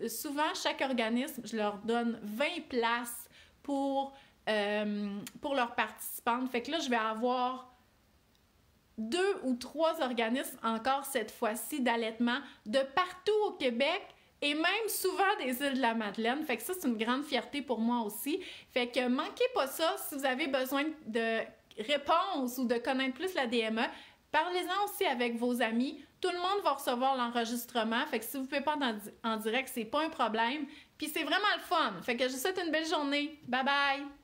souvent, chaque organisme, je leur donne 20 places pour leurs participantes. Fait que là, je vais avoir 2 ou 3 organismes encore cette fois-ci d'allaitement de partout au Québec et même souvent des îles de la Madeleine. Fait que ça, c'est une grande fierté pour moi aussi. Fait que manquez pas ça si vous avez besoin de réponses ou de connaître plus la DME. Parlez-en aussi avec vos amis. Tout le monde va recevoir l'enregistrement. Fait que si vous ne pouvez pas en direct, c'est pas un problème. Puis c'est vraiment le fun. Fait que je vous souhaite une belle journée. Bye bye!